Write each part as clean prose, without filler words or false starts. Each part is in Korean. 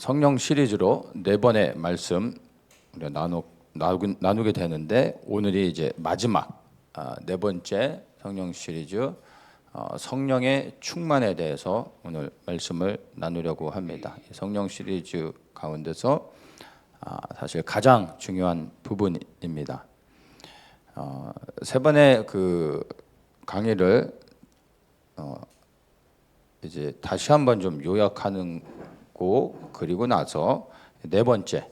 성령 시리즈로 네 번의 말씀 우리가 나누게 되는데, 오늘이 이제 마지막 네 번째 성령 시리즈 성령의 충만에 대해서 오늘 말씀을 나누려고 합니다. 성령 시리즈 가운데서 사실 가장 중요한 부분입니다. 세 번의 그 강의를 이제 다시 한번 좀 요약하는 거, 그리고 나서 네 번째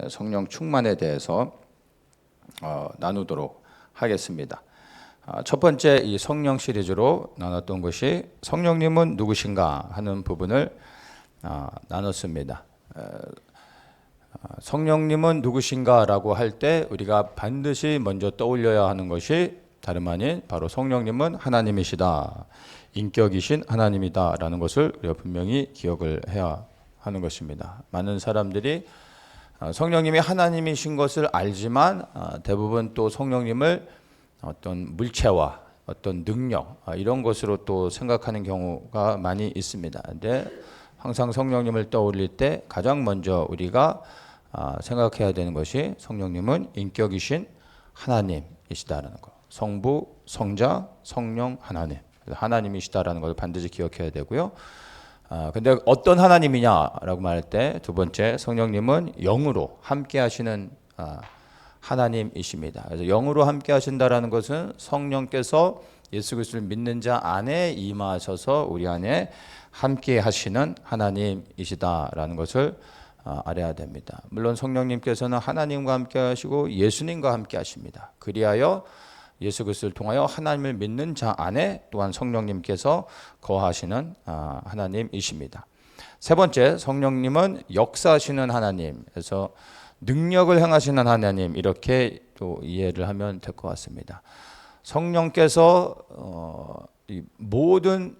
성령 충만에 대해서 나누도록 하겠습니다. 첫 번째 이 성령 시리즈로 나눴던 것이 성령님은 누구신가 하는 부분을 나눴습니다. 성령님은 누구신가라고 할 때 우리가 반드시 먼저 떠올려야 하는 것이 다름 아닌 바로 성령님은 하나님이시다, 인격이신 하나님이다라는 것을 우리가 분명히 기억을 해야 하는 것입니다. 많은 사람들이 성령님이 하나님이신 것을 알지만 대부분 또 성령님을 어떤 물체와 어떤 능력 이런 것으로 또 생각하는 경우가 많이 있습니다. 근데 항상 성령님을 떠올릴 때 가장 먼저 우리가 생각해야 되는 것이 성령님은 인격이신 하나님이시다라는 것. 성부, 성자, 성령, 하나님. 하나님이시다라는 걸 반드시 기억해야 되고요. 근데 어떤 하나님이냐라고 말할 때 두 번째, 성령님은 영으로 함께 하시는 하나님이십니다. 그래서 영으로 함께 하신다라는 것은 성령께서 예수 그리스도를 믿는 자 안에 임하셔서 우리 안에 함께 하시는 하나님이시다라는 것을 알아야 됩니다. 물론 성령님께서는 하나님과 함께 하시고 예수님과 함께 하십니다. 그리하여 예수 그리스도를 통하여 하나님을 믿는 자 안에 또한 성령님께서 거하시는 하나님이십니다. 세 번째, 성령님은 역사하시는 하나님, 그래서 능력을 행하시는 하나님, 이렇게 또 이해를 하면 될 것 같습니다. 성령께서 모든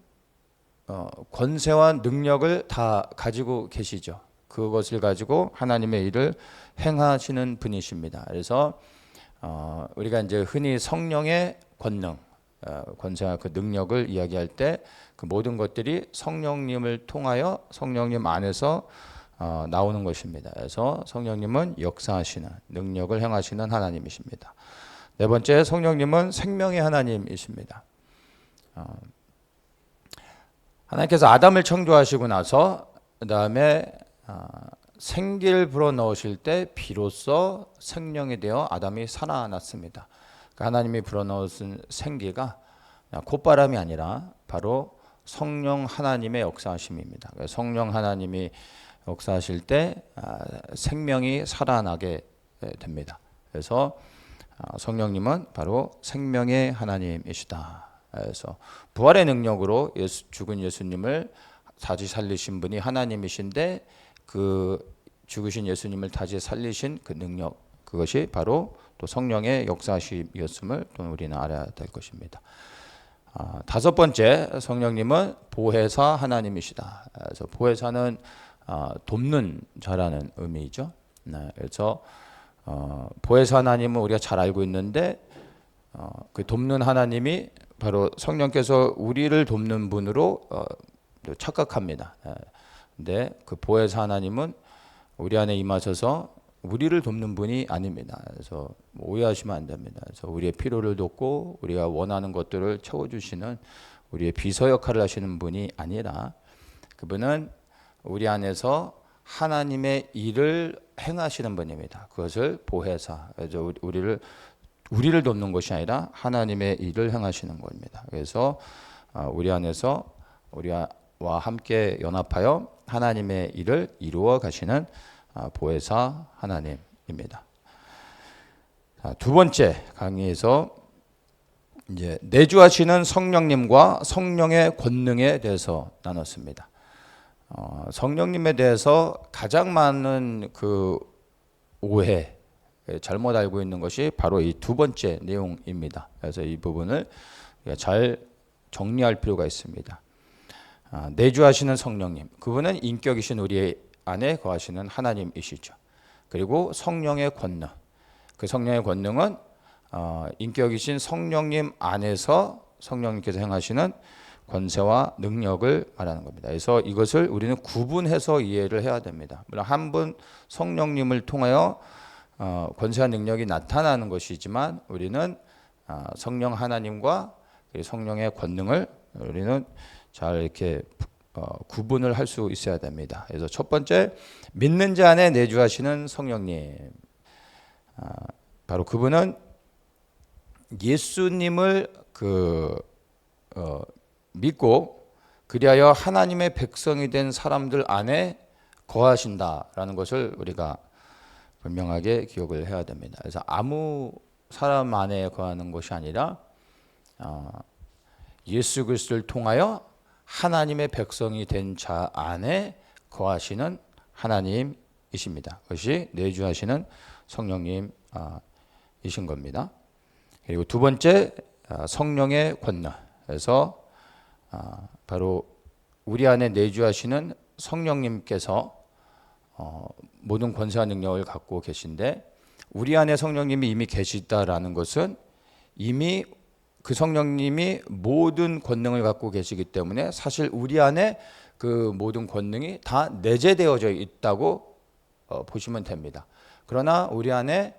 권세와 능력을 다 가지고 계시죠. 그것을 가지고 하나님의 일을 행하시는 분이십니다. 그래서 우리가 이제 흔히 성령의 권능, 권세와 그 능력을 이야기할 때 그 모든 것들이 성령님을 통하여 성령님 안에서 나오는 것입니다. 그래서 성령님은 역사하시는, 능력을 행하시는 하나님이십니다. 네 번째, 성령님은 생명의 하나님이십니다. 하나님께서 아담을 창조하시고 나서 그 다음에 생기를 불어넣으실 때 비로소 생명이 되어 아담이 살아났습니다. 그러니까 하나님이 불어넣으신 생기가 콧바람이 아니라 바로 성령 하나님의 역사하심입니다. 성령 하나님이 역사하실 때 생명이 살아나게 됩니다. 그래서 성령님은 바로 생명의 하나님이시다. 그래서 부활의 능력으로 죽은 예수님을 다시 살리신 분이 하나님이신데, 그 죽으신 예수님을 다시 살리신 그 능력, 그것이 바로 또 성령의 역사하심이었음을 또 우리는 알아야 될 것입니다. 다섯 번째, 성령님은 보혜사 하나님이시다. 그래서 보혜사는 돕는 자라는 의미죠. 그래서 보혜사 하나님은 우리가 잘 알고 있는데 그 돕는 하나님이 바로 성령께서 우리를 돕는 분으로 착각합니다. 근데 그 보혜사 하나님은 우리 안에 임하셔서 우리를 돕는 분이 아닙니다. 그래서 오해하시면 안 됩니다. 그래서 우리의 필요를 돕고 우리가 원하는 것들을 채워주시는 우리의 비서 역할을 하시는 분이 아니라, 그분은 우리 안에서 하나님의 일을 행하시는 분입니다. 그것을 보혜사, 그래서 우리를 돕는 것이 아니라 하나님의 일을 행하시는 겁니다. 그래서 우리 안에서 우리와 함께 연합하여 하나님의 일을 이루어 가시는 보혜사 하나님입니다. 두 번째 강의에서 이제 내주하시는 성령님과 성령의 권능에 대해서 나눴습니다. 성령님에 대해서 가장 많은 그 오해, 잘못 알고 있는 것이 바로 이 두 번째 내용입니다. 그래서 이 부분을 잘 정리할 필요가 있습니다. 내주하시는 성령님, 그분은 인격이신 우리 안에 거하시는 하나님이시죠. 그리고 성령의 권능, 그 성령의 권능은 인격이신 성령님 안에서 성령님께서 행하시는 권세와 능력을 말하는 겁니다. 그래서 이것을 우리는 구분해서 이해를 해야 됩니다. 물론 한 분 성령님을 통하여 권세와 능력이 나타나는 것이지만 우리는 성령 하나님과 성령의 권능을 우리는 잘 이렇게 구분을 할 수 있어야 됩니다. 그래서 첫 번째, 믿는 자 안에 내주하시는 성령님. 바로 그분은 예수님을 믿고 그리하여 하나님의 백성이 된 사람들 안에 거하신다라는 것을 우리가 분명하게 기억을 해야 됩니다. 그래서 아무 사람 안에 거하는 것이 아니라 예수 그리스도를 통하여 하나님의 백성이 된 자 안에 거하시는 하나님이십니다. 그것이 내주하시는 성령님이신 겁니다. 그리고 두 번째, 성령의 권능. 그래서 바로 우리 안에 내주하시는 성령님께서 모든 권세와 능력을 갖고 계신데, 우리 안에 성령님이 이미 계시다라는 것은 이미 그 성령님이 모든 권능을 갖고 계시기 때문에 사실 우리 안에 그 모든 권능이 다 내재되어져 있다고 보시면 됩니다. 그러나 우리 안에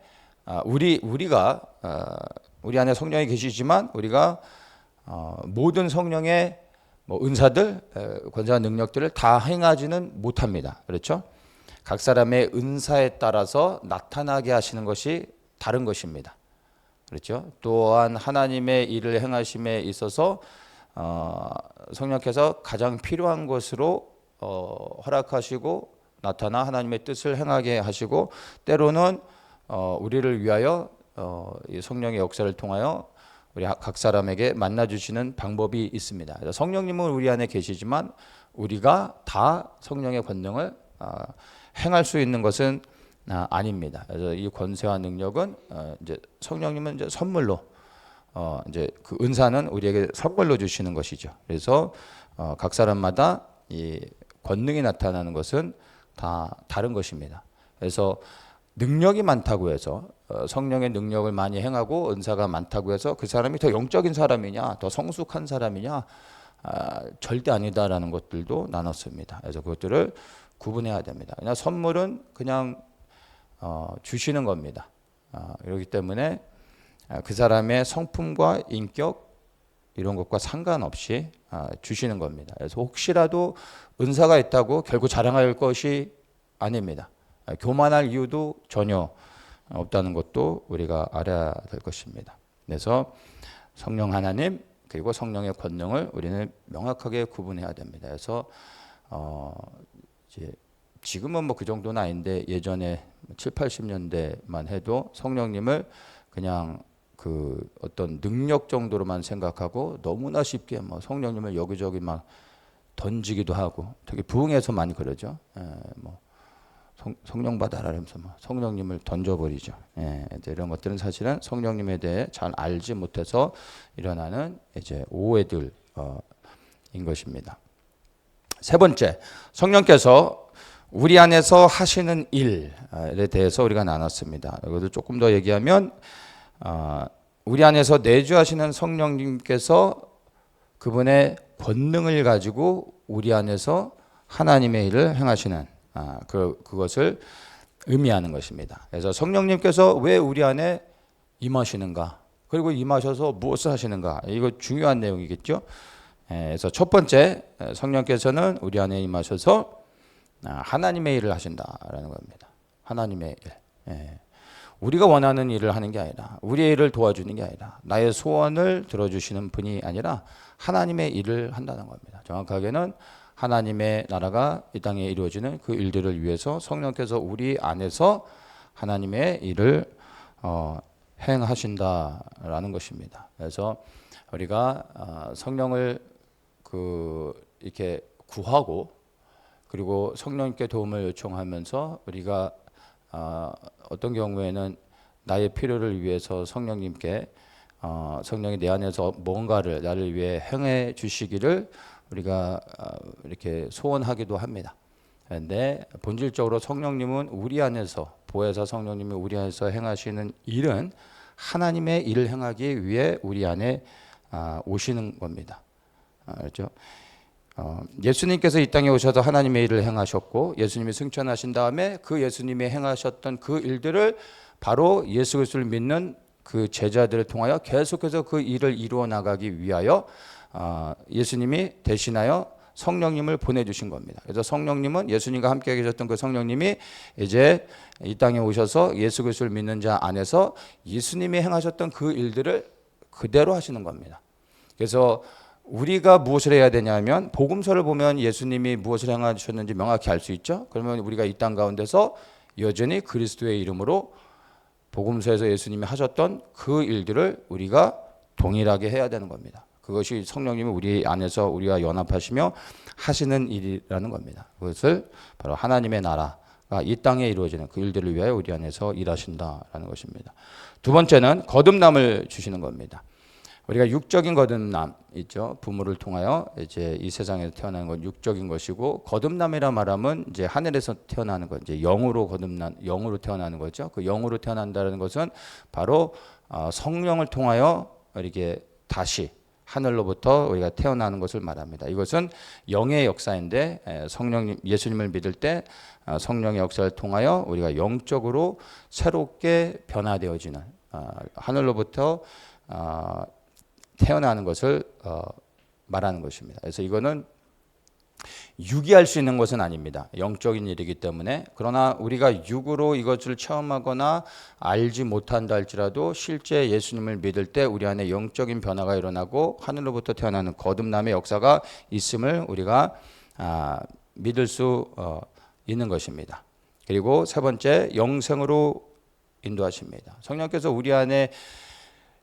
우리가 우리 안에 성령이 계시지만 우리가 모든 성령의 은사들, 권세와 능력들을 다 행하지는 못합니다. 그렇죠? 각 사람의 은사에 따라서 나타나게 하시는 것이 다른 것입니다. 그렇죠? 또한 하나님의 일을 행하심에 있어서 성령께서 가장 필요한 것으로 허락하시고 나타나 하나님의 뜻을 행하게 하시고, 때로는 우리를 위하여 이 성령의 역사를 통하여 우리 각 사람에게 만나주시는 방법이 있습니다. 성령님은 우리 안에 계시지만 우리가 다 성령의 권능을 행할 수 있는 것은 아닙니다. 그래서 이 권세와 능력은 이제 성령님은 이제 선물로 이제 그 은사는 우리에게 선물로 주시는 것이죠. 그래서 각 사람마다 이 권능이 나타나는 것은 다 다른 것입니다. 그래서 능력이 많다고 해서 성령의 능력을 많이 행하고 은사가 많다고 해서 그 사람이 더 영적인 사람이냐, 더 성숙한 사람이냐, 절대 아니다라는 것들도 나눴습니다. 그래서 그것들을 구분해야 됩니다. 그냥 선물은 그냥 주시는 겁니다. 그렇기 때문에 그 사람의 성품과 인격 이런 것과 상관없이 주시는 겁니다. 그래서 혹시라도 은사가 있다고 결국 자랑할 것이 아닙니다. 교만할 이유도 전혀 없다는 것도 우리가 알아야 될 것입니다. 그래서 성령 하나님 그리고 성령의 권능을 우리는 명확하게 구분해야 됩니다. 그래서 이제 지금은 그 정도는 아닌데 예전에 7, 80년대만 해도 성령님을 그냥 그 어떤 능력 정도로만 생각하고 너무나 쉽게 성령님을 여기저기 막 던지기도 하고, 되게 부흥해서 많이 그러죠. 성령 받아라 하면서 성령님을 던져버리죠. 이런 것들은 사실은 성령님에 대해 잘 알지 못해서 일어나는 이제 오해들인 것입니다. 세 번째, 성령께서 우리 안에서 하시는 일에 대해서 우리가 나눴습니다. 이것도 조금 더 얘기하면 우리 안에서 내주하시는 성령님께서 그분의 권능을 가지고 우리 안에서 하나님의 일을 행하시는 그것을 의미하는 것입니다. 그래서 성령님께서 왜 우리 안에 임하시는가, 그리고 임하셔서 무엇을 하시는가, 이거 중요한 내용이겠죠. 그래서 첫 번째, 성령께서는 우리 안에 임하셔서 하나님의 일을 하신다라는 겁니다. 하나님의 일. 우리가 원하는 일을 하는 게 아니라, 우리의 일을 도와주는 게 아니라, 나의 소원을 들어주시는 분이 아니라 하나님의 일을 한다는 겁니다. 정확하게는 하나님의 나라가 이 땅에 이루어지는 그 일들을 위해서 성령께서 우리 안에서 하나님의 일을 행하신다라는 것입니다. 그래서 우리가 성령을 이렇게 구하고, 그리고 성령님께 도움을 요청하면서 우리가 어떤 경우에는 나의 필요를 위해서 성령님께 성령이 내 안에서 뭔가를 나를 위해 행해 주시기를 우리가 이렇게 소원하기도 합니다. 그런데 본질적으로 성령님은 우리 안에서, 보혜사 성령님이 우리 안에서 행하시는 일은 하나님의 일을 행하기 위해 우리 안에 오시는 겁니다. 그렇죠? 예수님께서 이 땅에 오셔서 하나님의 일을 행하셨고 예수님이 승천하신 다음에 그 예수님이 행하셨던 그 일들을 바로 예수 그리스도를 믿는 그 제자들을 통하여 계속해서 그 일을 이루어 나가기 위하여 예수님이 대신하여 성령님을 보내주신 겁니다. 그래서 성령님은 예수님과 함께 계셨던 그 성령님이 이제 이 땅에 오셔서 예수 그리스도를 믿는 자 안에서 예수님이 행하셨던 그 일들을 그대로 하시는 겁니다. 그래서 우리가 무엇을 해야 되냐면 복음서를 보면 예수님이 무엇을 행하셨는지 명확히 알 수 있죠. 그러면 우리가 이 땅 가운데서 여전히 그리스도의 이름으로 복음서에서 예수님이 하셨던 그 일들을 우리가 동일하게 해야 되는 겁니다. 그것이 성령님이 우리 안에서 우리와 연합하시며 하시는 일이라는 겁니다. 그것을 바로 하나님의 나라가 이 땅에 이루어지는 그 일들을 위하여 우리 안에서 일하신다라는 것입니다. 두 번째는 거듭남을 주시는 겁니다. 우리가 육적인 거듭남 있죠. 부모를 통하여 이제 이 세상에서 태어나는 건 육적인 것이고 거듭남이라 말하면 이제 하늘에서 태어나는 것, 이제 영으로 영으로 태어나는 거죠. 그 영으로 태어난다는 것은 바로 성령을 통하여 이렇게 다시 하늘로부터 우리가 태어나는 것을 말합니다. 이것은 영의 역사인데 성령님 예수님을 믿을 때 성령의 역사를 통하여 우리가 영적으로 새롭게 변화되어지는 하늘로부터 태어나는 것을 말하는 것입니다. 그래서 이거는 유기할 수 있는 것은 아닙니다. 영적인 일이기 때문에. 그러나 우리가 육으로 이것을 체험하거나 알지 못한다 할지라도 실제 예수님을 믿을 때 우리 안에 영적인 변화가 일어나고 하늘로부터 태어나는 거듭남의 역사가 있음을 우리가 믿을 수 있는 것입니다. 그리고 세 번째, 영생으로 인도하십니다. 성령께서 우리 안에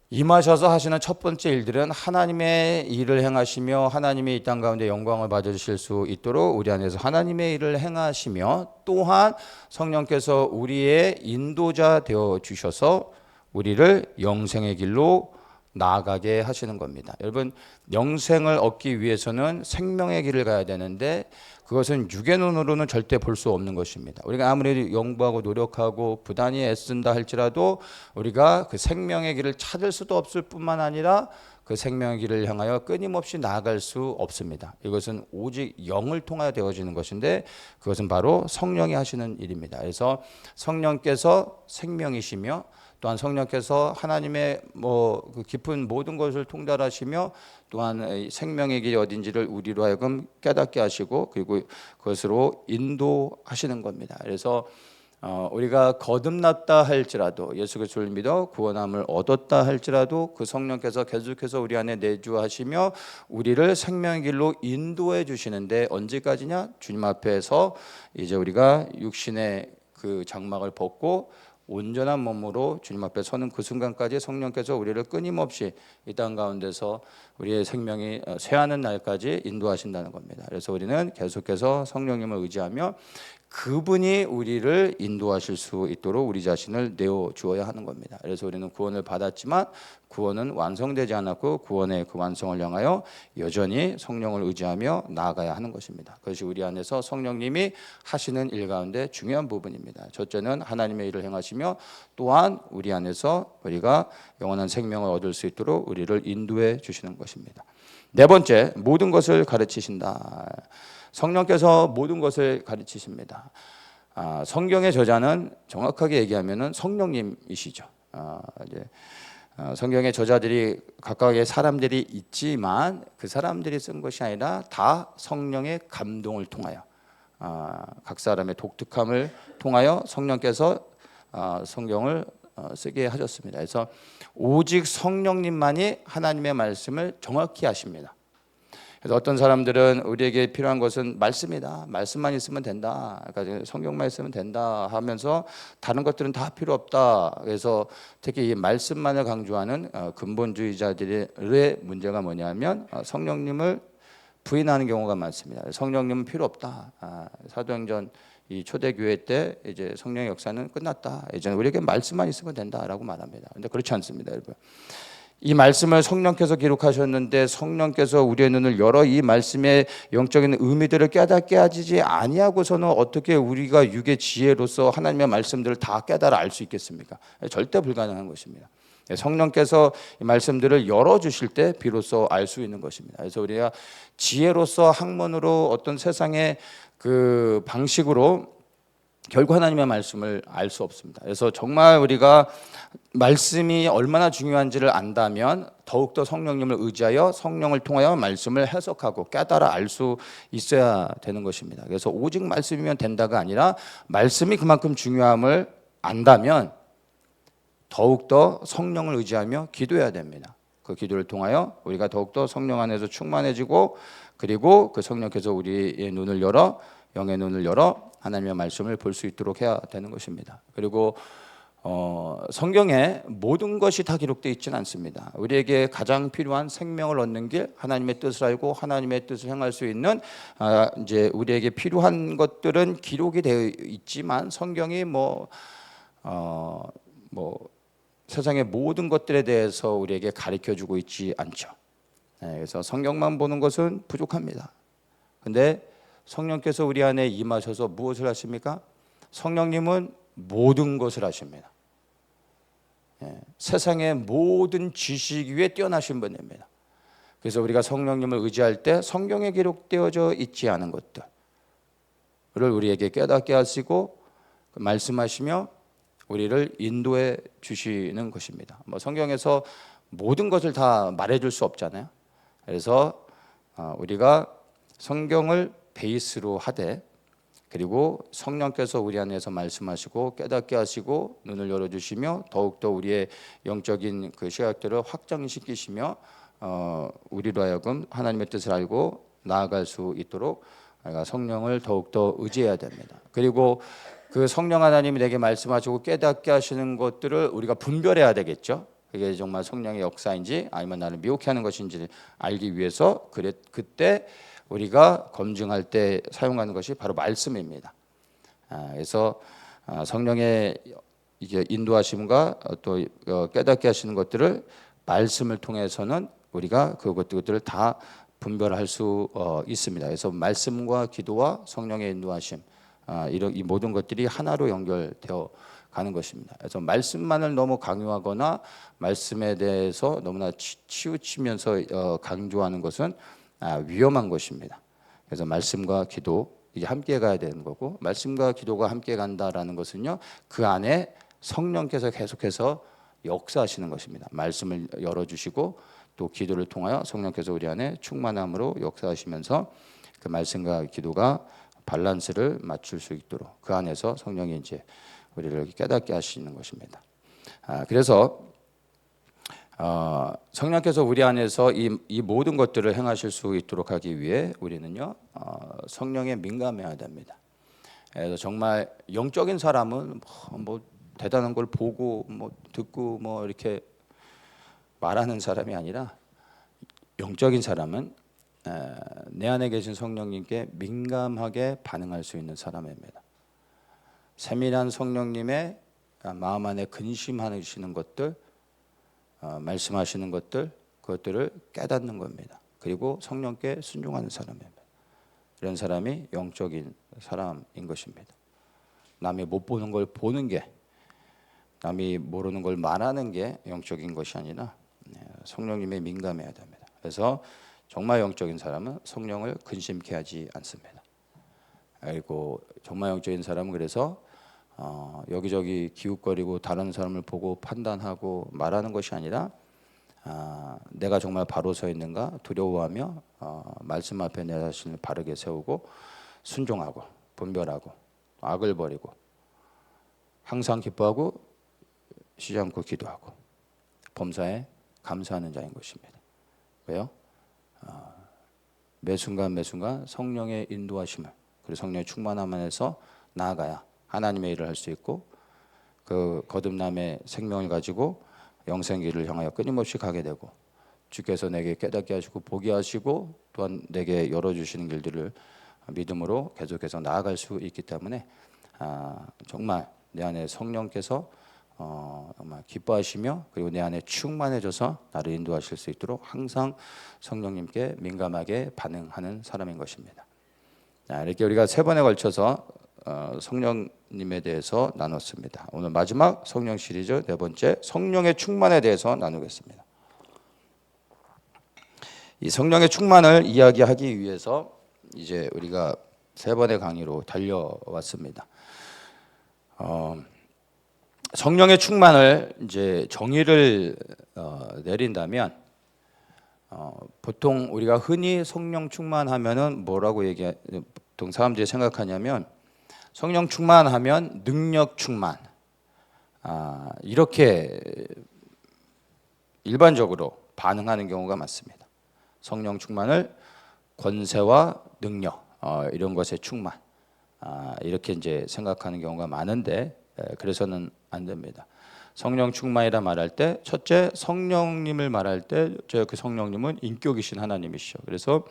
임하셔서 하시는 첫 번째 일들은 하나님의 일을 행하시며 하나님이 이 땅 가운데 영광을 받으실 수 있도록 우리 안에서 하나님의 일을 행하시며 또한 성령께서 우리의 인도자 되어 주셔서 우리를 영생의 길로 나아가게 하시는 겁니다. 여러분, 영생을 얻기 위해서는 생명의 길을 가야 되는데 그것은 육의 눈으로는 절대 볼 수 없는 것입니다. 우리가 아무리 연구하고 노력하고 부단히 애쓴다 할지라도 우리가 그 생명의 길을 찾을 수도 없을 뿐만 아니라 그 생명의 길을 향하여 끊임없이 나아갈 수 없습니다. 이것은 오직 영을 통하여 되어지는 것인데 그것은 바로 성령이 하시는 일입니다. 그래서 성령께서 생명이시며 또한 성령께서 하나님의 그 깊은 모든 것을 통달하시며 또한 생명의 길이 어딘지를 우리로 하여금 깨닫게 하시고 그리고 그것으로 인도하시는 겁니다. 그래서 우리가 거듭났다 할지라도 예수 그리스도를 믿어 구원함을 얻었다 할지라도 그 성령께서 계속해서 우리 안에 내주하시며 우리를 생명의 길로 인도해 주시는데 언제까지냐? 주님 앞에서 이제 우리가 육신의 그 장막을 벗고 온전한 몸으로 주님 앞에 서는 그 순간까지 성령께서 우리를 끊임없이 이 땅 가운데서 우리의 생명이 쇠하는 날까지 인도하신다는 겁니다. 그래서 우리는 계속해서 성령님을 의지하며 그분이 우리를 인도하실 수 있도록 우리 자신을 내어 주어야 하는 겁니다. 그래서 우리는 구원을 받았지만 구원은 완성되지 않았고 구원의 그 완성을 향하여 여전히 성령을 의지하며 나아가야 하는 것입니다. 그것이 우리 안에서 성령님이 하시는 일 가운데 중요한 부분입니다. 첫째는 하나님의 일을 행하시며 또한 우리 안에서 우리가 영원한 생명을 얻을 수 있도록 우리를 인도해 주시는 것입니다. 네 번째, 모든 것을 가르치신다. 성령께서 모든 것을 가르치십니다. 성경의 저자는 정확하게 얘기하면은 성령님이시죠. 성경의 저자들이 각각의 사람들이 있지만 그 사람들이 쓴 것이 아니라 다 성령의 감동을 통하여 각 사람의 독특함을 통하여 성령께서 성경을 쓰게 하셨습니다. 그래서 오직 성령님만이 하나님의 말씀을 정확히 하십니다. 그래서 어떤 사람들은 우리에게 필요한 것은 말씀이다. 말씀만 있으면 된다. 그러니까 성경만 있으면 된다 하면서 다른 것들은 다 필요 없다. 그래서 특히 이 말씀만을 강조하는 근본주의자들의 문제가 뭐냐면 성령님을 부인하는 경우가 많습니다. 성령님은 필요 없다. 사도행전 이 초대교회 때 이제 성령의 역사는 끝났다. 이제 우리에게 말씀만 있으면 된다라고 말합니다. 그런데 그렇지 않습니다, 여러분. 이 말씀을 성령께서 기록하셨는데 성령께서 우리의 눈을 열어 이 말씀의 영적인 의미들을 깨닫게 하지 아니하고서는 어떻게 우리가 육의 지혜로서 하나님의 말씀들을 다 깨달아 알 수 있겠습니까? 절대 불가능한 것입니다. 성령께서 이 말씀들을 열어주실 때 비로소 알 수 있는 것입니다. 그래서 우리가 지혜로서 학문으로 어떤 세상의 그 방식으로 결국 하나님의 말씀을 알 수 없습니다. 그래서 정말 우리가 말씀이 얼마나 중요한지를 안다면 더욱더 성령님을 의지하여 성령을 통하여 말씀을 해석하고 깨달아 알 수 있어야 되는 것입니다. 그래서 오직 말씀이면 된다가 아니라 말씀이 그만큼 중요함을 안다면 더욱더 성령을 의지하며 기도해야 됩니다. 그 기도를 통하여 우리가 더욱더 성령 안에서 충만해지고 그리고 그 성령께서 우리의 눈을 열어 영의 눈을 열어 하나님의 말씀을 볼 수 있도록 해야 되는 것입니다. 그리고 성경에 모든 것이 다 기록되어 있지는 않습니다. 우리에게 가장 필요한 생명을 얻는 길, 하나님의 뜻을 알고 하나님의 뜻을 행할 수 있는 이제 우리에게 필요한 것들은 기록이 되어 있지만 성경이 세상의 모든 것들에 대해서 우리에게 가르쳐주고 있지 않죠. 그래서 성경만 보는 것은 부족합니다. 근데 성령께서 우리 안에 임하셔서 무엇을 하십니까? 성령님은 모든 것을 하십니다. 세상의 모든 지식 위에 뛰어나신 분입니다. 그래서 우리가 성령님을 의지할 때 성경에 기록되어져 있지 않은 것들을 우리에게 깨닫게 하시고 말씀하시며 우리를 인도해 주시는 것입니다. 성경에서 모든 것을 다 말해줄 수 없잖아요. 그래서 우리가 성경을 베이스로 하되 그리고 성령께서 우리 안에서 말씀하시고 깨닫게 하시고 눈을 열어주시며 더욱더 우리의 영적인 그 시각들을 확장시키시며 우리로 하여금 하나님의 뜻을 알고 나아갈 수 있도록 성령을 더욱더 의지해야 됩니다. 그리고 그 성령 하나님이 내게 말씀하시고 깨닫게 하시는 것들을 우리가 분별해야 되겠죠. 그게 정말 성령의 역사인지 아니면 나를 미혹해 하는 것인지를 알기 위해서 그때 우리가 검증할 때 사용하는 것이 바로 말씀입니다. 그래서 성령의 이제 인도하심과 또 깨닫게 하시는 것들을 말씀을 통해서는 우리가 그것들을 다 분별할 수 있습니다. 그래서 말씀과 기도와 성령의 인도하심 이 모든 것들이 하나로 연결되어 가는 것입니다. 그래서 말씀만을 너무 강요하거나 말씀에 대해서 너무나 치우치면서 강조하는 것은 위험한 것입니다. 그래서 말씀과 기도 이게 함께 가야 되는 거고 말씀과 기도가 함께 간다라는 것은요 그 안에 성령께서 계속해서 역사하시는 것입니다. 말씀을 열어주시고 또 기도를 통하여 성령께서 우리 안에 충만함으로 역사하시면서 그 말씀과 기도가 밸런스를 맞출 수 있도록 그 안에서 성령이 이제 우리를 깨닫게 하시는 것입니다. 그래서 성령께서 우리 안에서 이 모든 것들을 행하실 수 있도록 하기 위해 우리는요 성령에 민감해야 됩니다. 그래서 정말 영적인 사람은 뭐 대단한 걸 보고 뭐 듣고 뭐 이렇게 말하는 사람이 아니라 영적인 사람은 내 안에 계신 성령님께 민감하게 반응할 수 있는 사람입니다. 세밀한 성령님의 마음 안에 근심하시는 것들, 말씀하시는 것들, 그것들을 깨닫는 겁니다. 그리고 성령께 순종하는 사람입니다. 이런 사람이 영적인 사람인 것입니다. 남이 못 보는 걸 보는 게, 남이 모르는 걸 말하는 게 영적인 것이 아니라 성령님에 민감해야 됩니다. 그래서 정말 영적인 사람은 성령을 근심케 하지 않습니다. 그리고 정말 영적인 사람은 그래서 여기저기 기웃거리고 다른 사람을 보고 판단하고 말하는 것이 아니라 내가 정말 바로 서 있는가 두려워하며 말씀 앞에 내 자신을 바르게 세우고 순종하고 분별하고 악을 버리고 항상 기뻐하고 쉬지 않고 기도하고 범사에 감사하는 자인 것입니다. 왜요? 매 순간 성령의 인도하심을 그리고 성령의 충만함 안에서 나아가야 하나님의 일을 할 수 있고 그 거듭남의 생명을 가지고 영생길을 향하여 끊임없이 가게 되고 주께서 내게 깨닫게 하시고 보게 하시고 또한 내게 열어주시는 길들을 믿음으로 계속해서 나아갈 수 있기 때문에 정말 내 안에 성령께서 정말 기뻐하시며 그리고 내 안에 충만해져서 나를 인도하실 수 있도록 항상 성령님께 민감하게 반응하는 사람인 것입니다. 이렇게 우리가 세 번에 걸쳐서 성령님에 대해서 나눴습니다. 오늘 마지막 성령 시리즈 네 번째 성령의 충만에 대해서 나누겠습니다. 이 성령의 충만을 이야기하기 위해서 이제 우리가 세 번의 강의로 달려왔습니다. 성령의 충만을 이제 정의를 내린다면 보통 우리가 흔히 성령 충만하면은 뭐라고 보통 사람들이 생각하냐면 성령 충만하면 능력 충만 이렇게 일반적으로 반응하는 경우가 많습니다. 성령 충만을 권세와 능력 이런 것에 충만 이렇게 이제 생각하는 경우가 많은데 그래서는 안 됩니다. 성령 충만이라 말할 때 첫째 성령님을 말할 때 그 성령님은 인격이신 하나님이시죠. 그래서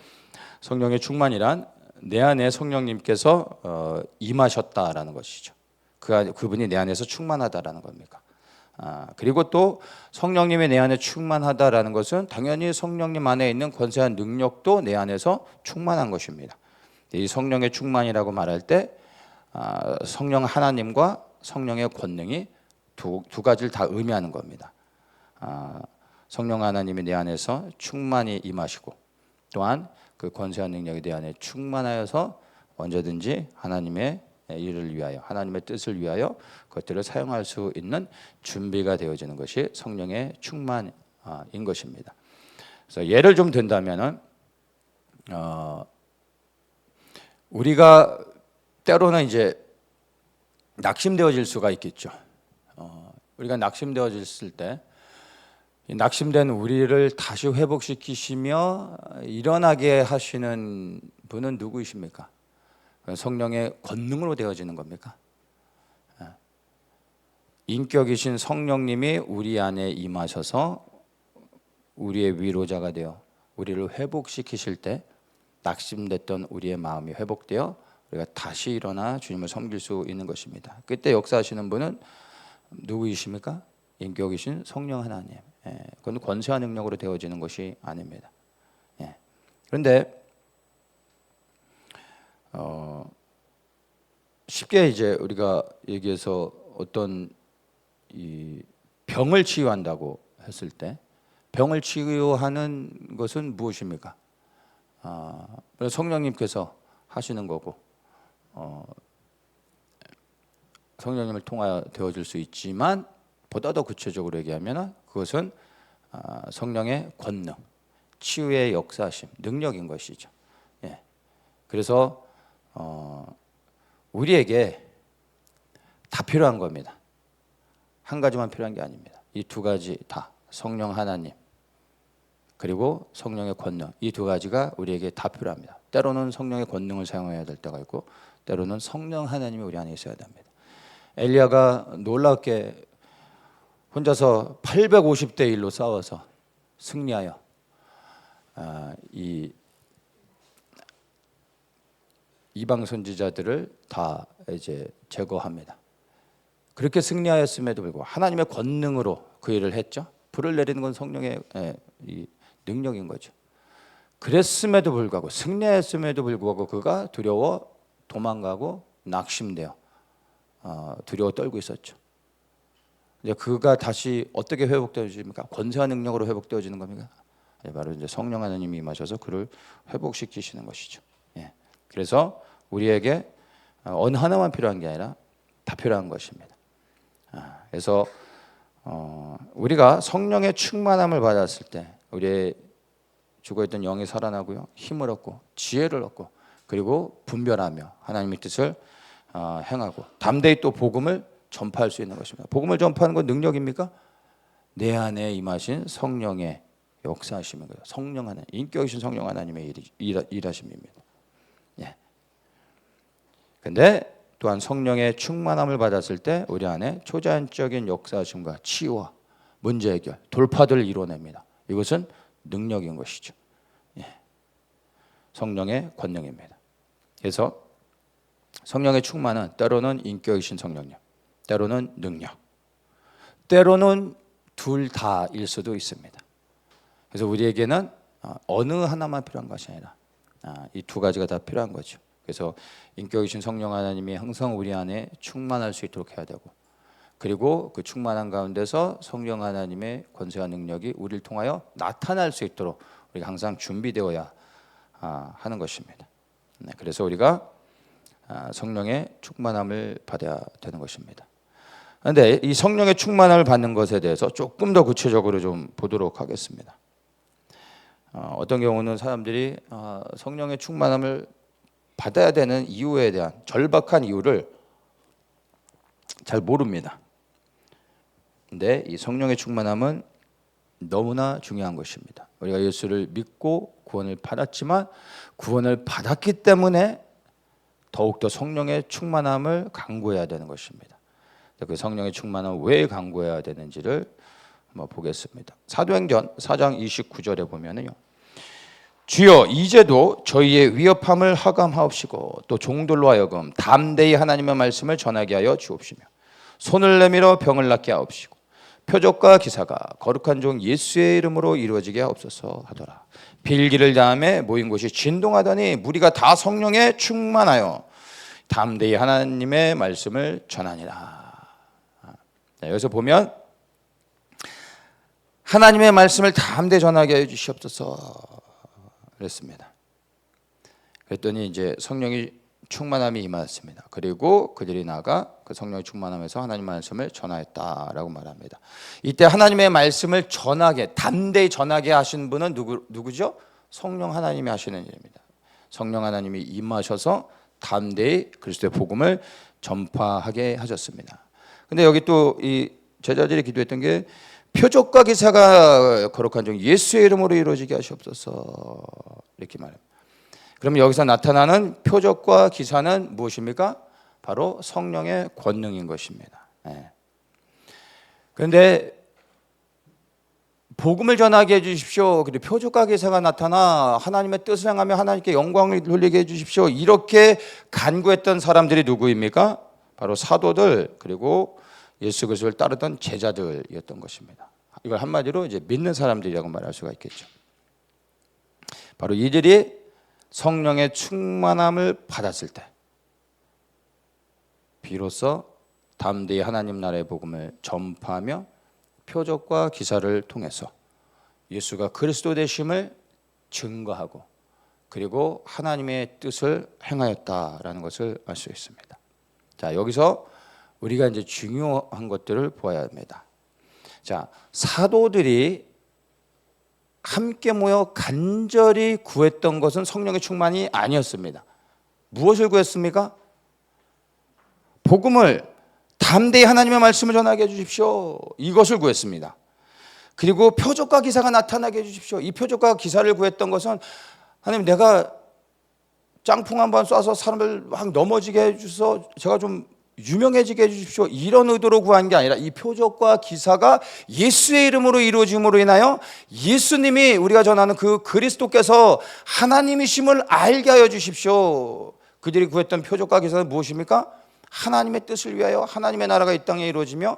성령의 충만이란 내 안에 성령님께서 임하셨다라는 것이죠. 그분이 내 안에서 충만하다라는 겁니까? 그리고 또 성령님이 내 안에 충만하다라는 것은 당연히 성령님 안에 있는 권세한 능력도 내 안에서 충만한 것입니다. 이 성령의 충만이라고 말할 때 성령 하나님과 성령의 권능이 두 가지를 다 의미하는 겁니다. 성령 하나님이 내 안에서 충만히 임하시고 또한 그 권세한 능력이 내 안에 충만하여서 언제든지 하나님의 일을 위하여 하나님의 뜻을 위하여 그것들을 사용할 수 있는 준비가 되어지는 것이 성령의 충만인 것입니다. 그래서 예를 좀 든다면은 우리가 때로는 이제 낙심되어질 수가 있겠죠. 우리가 낙심되어졌을 때 낙심된 우리를 다시 회복시키시며 일어나게 하시는 분은 누구이십니까? 성령의 권능으로 되어지는 겁니까? 인격이신 성령님이 우리 안에 임하셔서 우리의 위로자가 되어 우리를 회복시키실 때 낙심됐던 우리의 마음이 회복되어 우리가 다시 일어나 주님을 섬길 수 있는 것입니다. 그때 역사하시는 분은 누구이십니까? 인격이신 성령 하나님. 그건 권세와 능력으로 되어지는 것이 아닙니다. 그런데 쉽게 이제 우리가 얘기해서 어떤 이 병을 치유한다고 했을 때 병을 치유하는 것은 무엇입니까? 성령님께서 하시는 거고 성령님을 통하여 되어질 수 있지만 보다 더 구체적으로 얘기하면 그것은 성령의 권능, 치유의 역사심, 능력인 것이죠. 그래서 우리에게 다 필요한 겁니다. 한 가지만 필요한 게 아닙니다. 이 두 가지 다 성령 하나님 그리고 성령의 권능 이 두 가지가 우리에게 다 필요합니다. 때로는 성령의 권능을 사용해야 될 때가 있고 때로는 성령 하나님이 우리 안에 있어야 됩니다. 엘리야가 놀랍게 혼자서 850대 1로 싸워서 승리하여 이 이방 선지자들을 다 이제 제거합니다. 그렇게 승리하였음에도 불구하고 하나님의 권능으로 그 일을 했죠. 불을 내리는 건 성령의 이 능력인 거죠. 그랬음에도 불구하고 승리했음에도 불구하고 그가 두려워 도망가고 낙심되어 두려워 떨고 있었죠. 이제 그가 다시 어떻게 회복되어집니까? 권세와 능력으로 회복되어지는 겁니까? 바로 이제 성령 하나님이 임하셔서 그를 회복시키시는 것이죠. 그래서 우리에게 어느 하나만 필요한 게 아니라 다 필요한 것입니다. 그래서 우리가 성령의 충만함을 받았을 때 우리의 죽어있던 영이 살아나고요, 힘을 얻고 지혜를 얻고 그리고 분별하며 하나님의 뜻을 행하고 담대히 또 복음을 전파할 수 있는 것입니다. 복음을 전파하는 건 능력입니까? 내 안에 임하신 성령의 역사하심인 거예요. 성령 하나님, 인격이신 성령 하나님의 일하심입니다. 근데 또한 성령의 충만함을 받았을 때 우리 안에 초자연적인 역사하심과 치유와 문제 해결, 돌파들을 이뤄냅니다. 이것은 능력인 것이죠. 성령의 권능입니다. 그래서 성령의 충만은 때로는 인격이신 성령님, 때로는 능력, 때로는 둘 다일 수도 있습니다. 그래서 우리에게는 어느 하나만 필요한 것이 아니라 이 두 가지가 다 필요한 거죠. 그래서 인격이신 성령 하나님이 항상 우리 안에 충만할 수 있도록 해야 되고, 그리고 그 충만한 가운데서 성령 하나님의 권세와 능력이 우리를 통하여 나타날 수 있도록 우리가 항상 준비되어야 하는 것입니다. 그래서 우리가 성령의 충만함을 받아야 되는 것입니다. 그런데 이 성령의 충만함을 받는 것에 대해서 조금 더 구체적으로 좀 보도록 하겠습니다. 어떤 경우는 사람들이 성령의 충만함을 받아야 되는 이유에 대한 절박한 이유를 잘 모릅니다. 근데 이 성령의 충만함은 너무나 중요한 것입니다. 우리가 예수를 믿고 구원을 받았지만 구원을 받았기 때문에 더욱더 성령의 충만함을 강구해야 되는 것입니다. 그 성령의 충만함을 왜 강구해야 되는지를 한번 보겠습니다. 사도행전 4장 29절에 보면은요, 주여 이제도 저희의 위협함을 하감하옵시고 또 종들로 하여금 담대히 하나님의 말씀을 전하게 하여 주옵시며 손을 내밀어 병을 낫게 하옵시고 표적과 기사가 거룩한 종 예수의 이름으로 이루어지게 하옵소서 하더라. 빌기를 다음에 모인 곳이 진동하더니 무리가 다 성령에 충만하여 담대히 하나님의 말씀을 전하니라. 여기서 보면 하나님의 말씀을 담대히 전하게 해 주시옵소서 그랬습니다. 그랬더니 이제 성령이 충만함이 임하였습니다. 그리고 그들이 나가 그 성령의 충만함에서 하나님의 말씀을 전하였다라고 말합니다. 이때 하나님의 말씀을 전하게, 담대히 전하게 하신 분은 누구죠? 성령 하나님이 하시는 일입니다. 성령 하나님이 임하셔서 담대히 그리스도의 복음을 전파하게 하셨습니다. 근데 여기 또 이 제자들이 기도했던 게 표적과 기사가 거룩한 종 예수의 이름으로 이루어지게 하시옵소서 이렇게 말합니다. 그럼 여기서 나타나는 표적과 기사는 무엇입니까? 바로 성령의 권능인 것입니다. 그런데 복음을 전하게 해주십시오. 그리고 표적과 기사가 나타나 하나님의 뜻을 행하며 하나님께 영광을 돌리게 해주십시오. 이렇게 간구했던 사람들이 누구입니까? 바로 사도들 그리고 예수 그리스도를 따르던 제자들이었던 것입니다. 이걸 한마디로 이제 믿는 사람들이라고 말할 수가 있겠죠. 바로 이들이 성령의 충만함을 받았을 때 비로소 담대히 하나님 나라의 복음을 전파하며 표적과 기사를 통해서 예수가 그리스도 되심을 증거하고 그리고 하나님의 뜻을 행하였다라는 것을 알 수 있습니다. 자, 여기서 우리가 이제 중요한 것들을 보아야 합니다. 자, 사도들이 함께 모여 간절히 구했던 것은 성령의 충만이 아니었습니다. 무엇을 구했습니까? 복음을 담대히 하나님의 말씀을 전하게 해주십시오. 이것을 구했습니다. 그리고 표적과 기사가 나타나게 해주십시오. 이 표적과 기사를 구했던 것은 하나님 내가 짱풍 한번 쏴서 사람을 막 넘어지게 해주셔서 제가 좀 유명해지게 해주십시오. 이런 의도로 구한 게 아니라 이 표적과 기사가 예수의 이름으로 이루어짐으로 인하여 예수님이 우리가 전하는 그 그리스도께서 하나님이심을 알게 하여 주십시오. 그들이 구했던 표적과 기사는 무엇입니까? 하나님의 뜻을 위하여 하나님의 나라가 이 땅에 이루어지며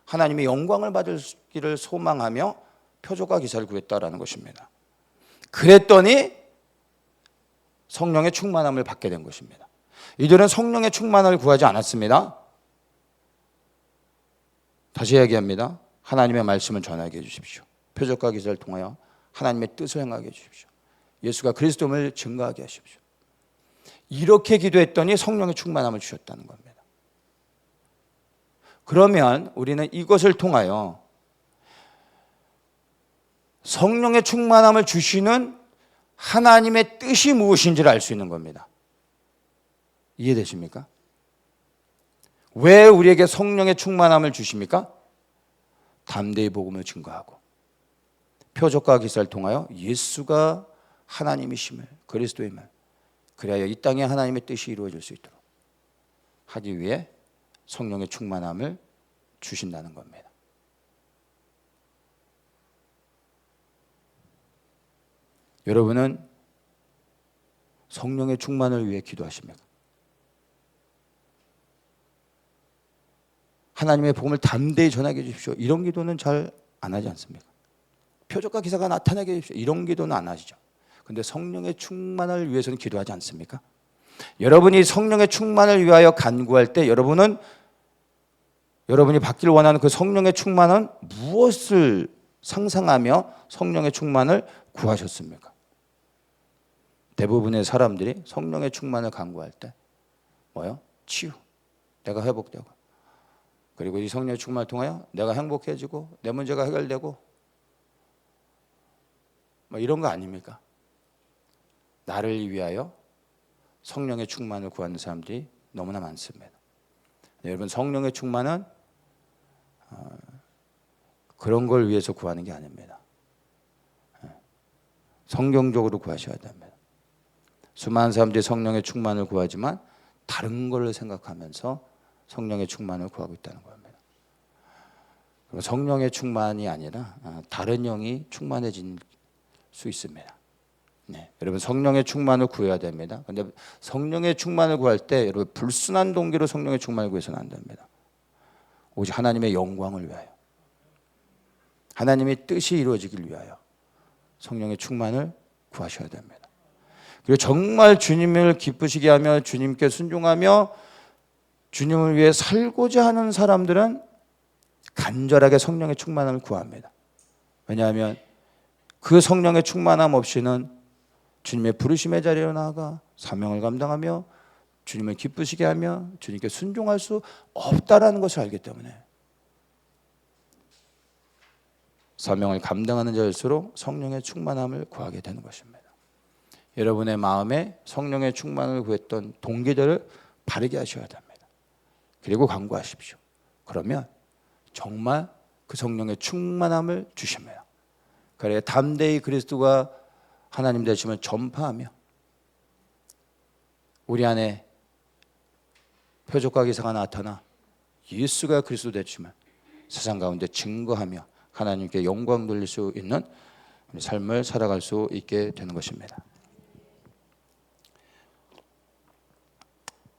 하나님의 영광을 받기를 소망하며 표적과 기사를 구했다라는 것입니다. 그랬더니 성령의 충만함을 받게 된 것입니다. 이들은 성령의 충만함을 구하지 않았습니다. 다시 이야기합니다. 하나님의 말씀을 전하게 해주십시오. 표적과 기사를 통하여 하나님의 뜻을 행하게 해주십시오. 예수가 그리스도를 증거하게 하십시오. 이렇게 기도했더니 성령의 충만함을 주셨다는 겁니다. 그러면 우리는 이것을 통하여 성령의 충만함을 주시는 하나님의 뜻이 무엇인지를 알 수 있는 겁니다. 이해되십니까? 왜 우리에게 성령의 충만함을 주십니까? 담대히 복음을 증거하고 표적과 기사를 통하여 예수가 하나님이심을 그리스도임을 그래야 이 땅에 하나님의 뜻이 이루어질 수 있도록 하기 위해 성령의 충만함을 주신다는 겁니다. 여러분은 성령의 충만을 위해 기도하십니까? 하나님의 복음을 담대히 전하게 해주십시오. 이런 기도는 잘 안 하지 않습니까? 표적과 기사가 나타나게 해주십시오. 이런 기도는 안 하시죠. 그런데 성령의 충만을 위해서는 기도하지 않습니까? 여러분이 성령의 충만을 위하여 간구할 때 여러분이 받기를 원하는 그 성령의 충만은 무엇을 상상하며 성령의 충만을 구하셨습니까? 대부분의 사람들이 성령의 충만을 간구할 때 뭐요? 치유, 내가 회복되고, 그리고 이 성령의 충만을 통하여 내가 행복해지고 내 문제가 해결되고 뭐 이런 거 아닙니까? 나를 위하여 성령의 충만을 구하는 사람들이 너무나 많습니다. 여러분, 성령의 충만은 그런 걸 위해서 구하는 게 아닙니다. 성경적으로 구하셔야 됩니다. 수많은 사람들이 성령의 충만을 구하지만 다른 걸 생각하면서 성령의 충만을 구하고 있다는 겁니다. 성령의 충만이 아니라 다른 영이 충만해질 수 있습니다. 네, 여러분, 성령의 충만을 구해야 됩니다. 그런데 성령의 충만을 구할 때 여러분, 불순한 동기로 성령의 충만을 구해서는 안 됩니다. 오직 하나님의 영광을 위하여, 하나님의 뜻이 이루어지길 위하여 성령의 충만을 구하셔야 됩니다. 그리고 정말 주님을 기쁘시게 하며 주님께 순종하며 주님을 위해 살고자 하는 사람들은 간절하게 성령의 충만함을 구합니다. 왜냐하면 그 성령의 충만함 없이는 주님의 부르심의 자리로 나아가 사명을 감당하며 주님을 기쁘시게 하며 주님께 순종할 수 없다라는 것을 알기 때문에 사명을 감당하는 자일수록 성령의 충만함을 구하게 되는 것입니다. 여러분의 마음에 성령의 충만을 구했던 동기들을 바르게 하셔야 됩니다. 그리고 간구하십시오. 그러면 정말 그 성령의 충만함을 주십니다. 그래 담대히 그리스도가 하나님 되심을 전파하며 우리 안에 표적과 기사가 나타나 예수가 그리스도 되심을 세상 가운데 증거하며 하나님께 영광 돌릴 수 있는 삶을 살아갈 수 있게 되는 것입니다.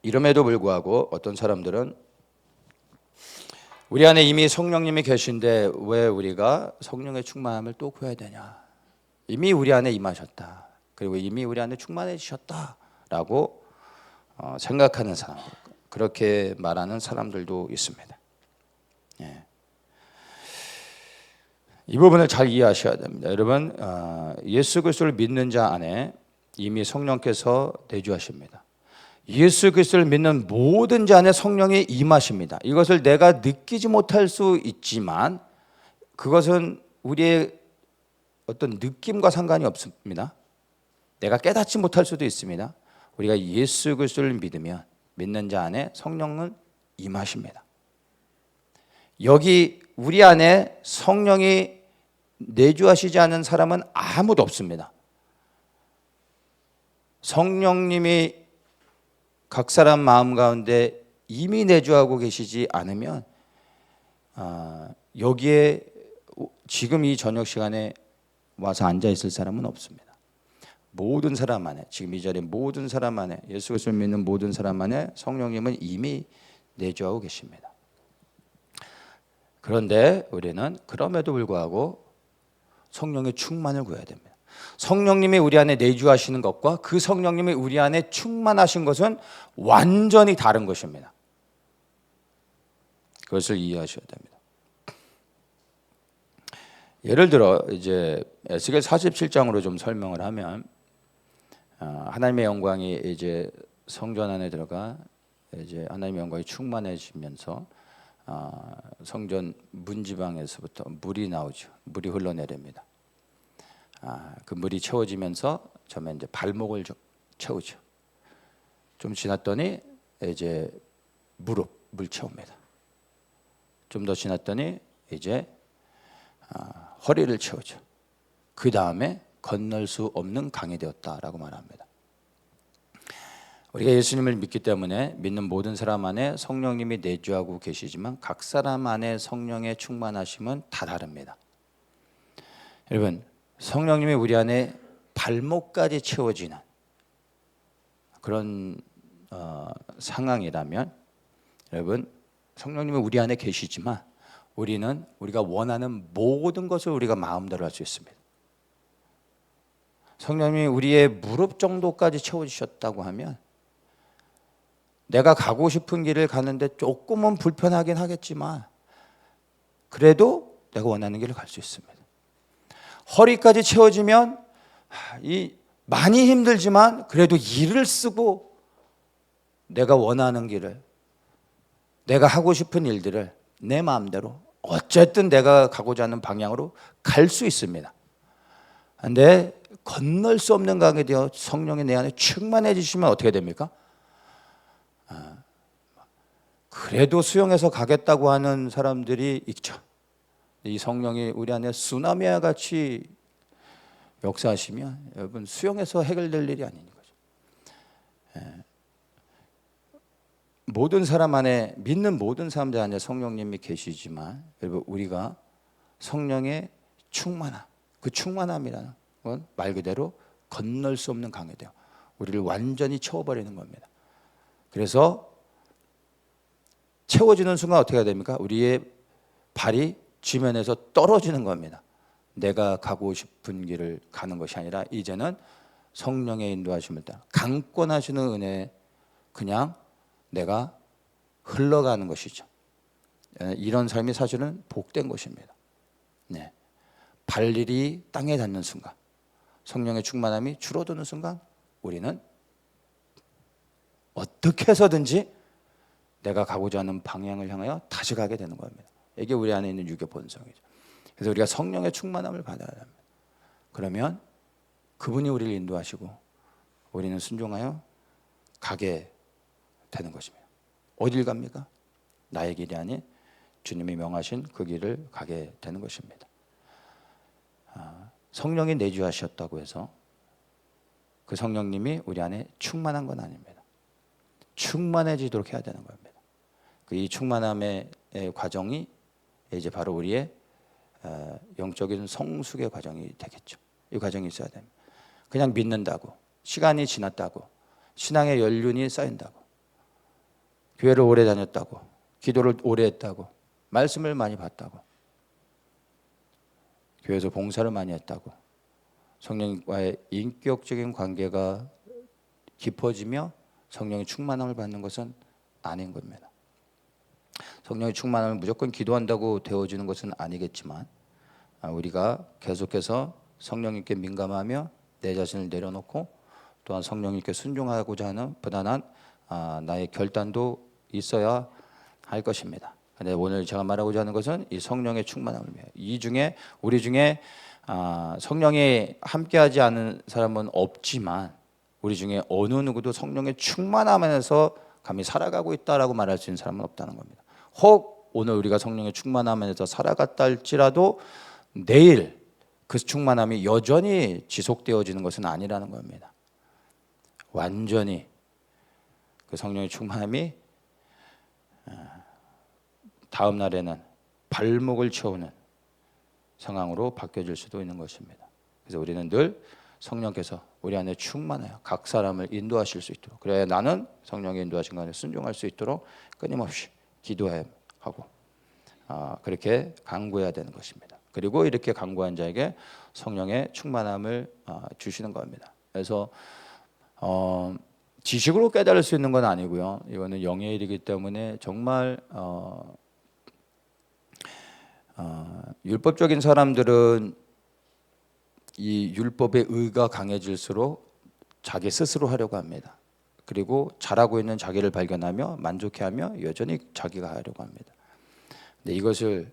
이름에도 불구하고 어떤 사람들은 우리 안에 이미 성령님이 계신데 왜 우리가 성령의 충만함을 또 구해야 되냐? 이미 우리 안에 임하셨다. 그리고 이미 우리 안에 충만해지셨다라고 생각하는 사람들, 그렇게 말하는 사람들도 있습니다. 예. 이 부분을 잘 이해하셔야 됩니다. 여러분, 예수 그리스도를 믿는 자 안에 이미 성령께서 내주하십니다. 예수 그리스도를 믿는 모든 자 안에 성령이 임하십니다. 이것을 내가 느끼지 못할 수 있지만 그것은 우리의 어떤 느낌과 상관이 없습니다. 내가 깨닫지 못할 수도 있습니다. 우리가 예수 그리스도를 믿으면 믿는 자 안에 성령은 임하십니다. 여기 우리 안에 성령이 내주하시지 않은 사람은 아무도 없습니다. 성령님이 각 사람 마음 가운데 이미 내주하고 계시지 않으면 여기에 지금 이 저녁 시간에 와서 앉아 있을 사람은 없습니다. 모든 사람 안에, 지금 이 자리에 모든 사람 안에, 예수 그리스도를 믿는 모든 사람 안에 성령님은 이미 내주하고 계십니다. 그런데 우리는 그럼에도 불구하고 성령의 충만을 구해야 됩니다. 성령님이 우리 안에 내주하시는 것과 그 성령님이 우리 안에 충만하신 것은 완전히 다른 것입니다. 그것을 이해하셔야 됩니다. 예를 들어 이제 에스겔 47장으로 좀 설명을 하면 하나님의 영광이 이제 성전 안에 들어가 이제 하나님의 영광이 충만해지면서 성전 문지방에서부터 물이 나오죠. 물이 흘러내립니다. 그 물이 채워지면서 처음에 이제 발목을 채우죠. 좀 지났더니 이제 물 채웁니다. 좀 더 지났더니 이제 허리를 채우죠. 그 다음에 건널 수 없는 강이 되었다라고 말합니다. 우리가 예수님을 믿기 때문에 믿는 모든 사람 안에 성령님이 내주하고 계시지만 각 사람 안에 성령의 충만하심은 다 다릅니다. 여러분, 성령님이 우리 안에 발목까지 채워지는 그런 상황이라면 여러분, 성령님이 우리 안에 계시지만 우리는 우리가 원하는 모든 것을 우리가 마음대로 할 수 있습니다. 성령님이 우리의 무릎 정도까지 채워주셨다고 하면 내가 가고 싶은 길을 가는데 조금은 불편하긴 하겠지만 그래도 내가 원하는 길을 갈 수 있습니다. 허리까지 채워지면 많이 힘들지만 그래도 일을 쓰고 내가 원하는 길을, 내가 하고 싶은 일들을 내 마음대로 어쨌든 내가 가고자 하는 방향으로 갈 수 있습니다. 그런데 건널 수 없는 강에 되어 성령이 내 안에 충만해지시면 어떻게 됩니까? 그래도 수용해서 가겠다고 하는 사람들이 있죠. 이 성령이 우리 안에 쓰나미와 같이 역사하시면 여러분 수용해서 해결될 일이 아닌 거죠. 모든 사람 안에, 믿는 모든 사람들 안에 성령님이 계시지만 여러분 우리가 성령의 충만함, 그 충만함이라는 건 말 그대로 건널 수 없는 강에 되어 우리를 완전히 채워버리는 겁니다. 그래서 채워지는 순간 어떻게 해야 됩니까? 우리의 발이 지면에서 떨어지는 겁니다. 내가 가고 싶은 길을 가는 것이 아니라 이제는 성령의 인도하심을 따라 강권하시는 은혜에 그냥 내가 흘러가는 것이죠. 이런 삶이 사실은 복된 것입니다. 네. 발일이 땅에 닿는 순간, 성령의 충만함이 줄어드는 순간 우리는 어떻게 해서든지 내가 가고자 하는 방향을 향하여 다시 가게 되는 겁니다. 이게 우리 안에 있는 유교 본성이죠. 그래서 우리가 성령의 충만함을 받아야 합니다. 그러면 그분이 우리를 인도하시고 우리는 순종하여 가게 되는 것입니다. 어딜 갑니까? 나의 길이 아닌 주님이 명하신 그 길을 가게 되는 것입니다. 성령이 내주하셨다고 해서 그 성령님이 우리 안에 충만한 건 아닙니다. 충만해지도록 해야 되는 겁니다. 이 충만함의 과정이 이제 바로 우리의 영적인 성숙의 과정이 되겠죠. 이 과정이 있어야 됩니다. 그냥 믿는다고, 시간이 지났다고, 신앙의 연륜이 쌓인다고, 교회를 오래 다녔다고, 기도를 오래 했다고, 말씀을 많이 봤다고, 교회에서 봉사를 많이 했다고, 성령과의 인격적인 관계가 깊어지며 성령의 충만함을 받는 것은 아닌 겁니다. 성령의 충만함을 무조건 기도한다고 되어지는 것은 아니겠지만 우리가 계속해서 성령님께 민감하며 내 자신을 내려놓고 또한 성령님께 순종하고자 하는 부단한 나의 결단도 있어야 할 것입니다. 근데 오늘 제가 말하고자 하는 것은 이 성령의 충만함을 위해, 이 중에 우리 중에 성령이 함께하지 않은 사람은 없지만 우리 중에 어느 누구도 성령의 충만함 안에서 감히 살아가고 있다라고 말할 수 있는 사람은 없다는 겁니다. 혹 오늘 우리가 성령의 충만함 안에서 살아갔다 할지라도 내일 그 충만함이 여전히 지속되어지는 것은 아니라는 겁니다. 완전히 그 성령의 충만함이 다음 날에는 발목을 채우는 상황으로 바뀌어질 수도 있는 것입니다. 그래서 우리는 늘 성령께서 우리 안에 충만하여 각 사람을 인도하실 수 있도록, 그래야 나는 성령의 인도하신 가운데 순종할 수 있도록 끊임없이 기도해야 하고 그렇게 간구해야 되는 것입니다. 그리고 이렇게 간구한 자에게 성령의 충만함을 주시는 겁니다. 그래서 지식으로 깨달을 수 있는 건 아니고요. 이거는 영의 일이기 때문에 정말 율법적인 사람들은 이 율법의 의가 강해질수록 자기 스스로 하려고 합니다. 그리고 잘하고 있는 자기를 발견하며 만족해하며 여전히 자기가 하려고 합니다. 근데 이것을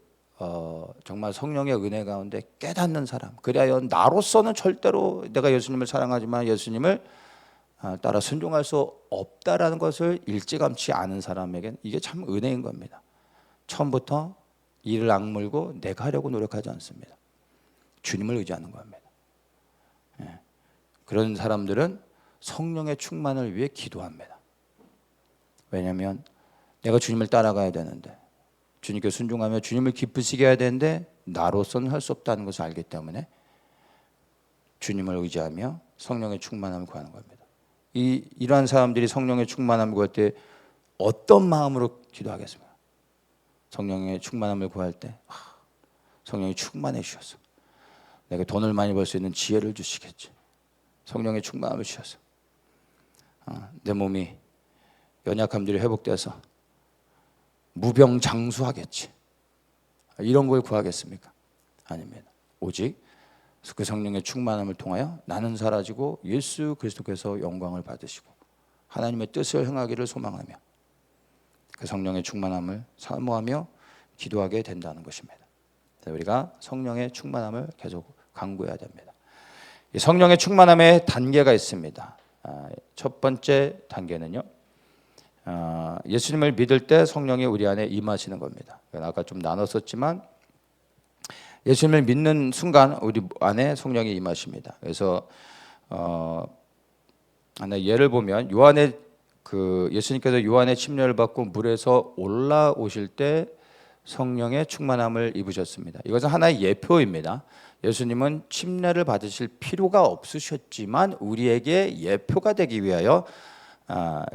정말 성령의 은혜 가운데 깨닫는 사람, 그래야 나로서는 절대로 내가 예수님을 사랑하지만 예수님을 따라 순종할 수 없다라는 것을 일찌감치 아는 사람에겐 이게 참 은혜인 겁니다. 처음부터 이를 악물고 내가 하려고 노력하지 않습니다. 주님을 의지하는 겁니다. 그런 사람들은 성령의 충만을 위해 기도합니다. 왜냐하면 내가 주님을 따라가야 되는데, 주님께 순종하며 주님을 기쁘시게 해야 되는데 나로서는 할 수 없다는 것을 알기 때문에 주님을 의지하며 성령의 충만함을 구하는 겁니다. 이러한 사람들이 성령의 충만함을 구할 때 어떤 마음으로 기도하겠습니까? 성령의 충만함을 구할 때 성령이 충만해 주셔서 내가 돈을 많이 벌 수 있는 지혜를 주시겠지. 성령의 충만함을 주셔서 내 몸이 연약함들이 회복돼서 무병장수하겠지. 이런 걸 구하겠습니까? 아닙니다. 오직 그 성령의 충만함을 통하여 나는 사라지고 예수 그리스도께서 영광을 받으시고 하나님의 뜻을 행하기를 소망하며 그 성령의 충만함을 사모하며 기도하게 된다는 것입니다. 우리가 성령의 충만함을 계속 간구해야 됩니다. 이 성령의 충만함에 단계가 있습니다. 첫 번째 단계는요, 예수님을 믿을 때 성령이 우리 안에 임하시는 겁니다. 아까 좀 나눴었지만 예수님을 믿는 순간 우리 안에 성령이 임하십니다. 그래서 하나 예를 보면 요한의 예수님께서 요한의 침례를 받고 물에서 올라오실 때 성령의 충만함을 입으셨습니다. 이것은 하나의 예표입니다. 예수님은 침례를 받으실 필요가 없으셨지만 우리에게 예표가 되기 위하여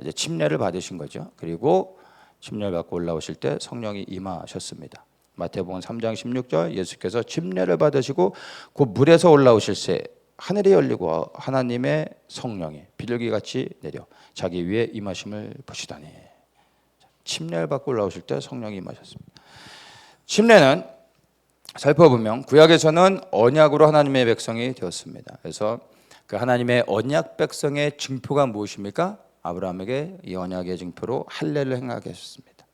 이제 침례를 받으신 거죠. 그리고 침례를 받고 올라오실 때 성령이 임하셨습니다. 마태복음 3장 16절 예수께서 침례를 받으시고 그 물에서 올라오실 새 하늘이 열리고 하나님의 성령이 비둘기같이 내려 자기 위에 임하심을 보시다니. 침례를 받고 올라오실 때 성령이 임하셨습니다. 침례는 살펴보면 구약에서는 언약으로 하나님의 백성이 되었습니다. 그래서 그 하나님의 언약 백성의 징표가 무엇입니까? 아브라함에게 이 언약의 징표로 할례를 행하게 하셨습니다.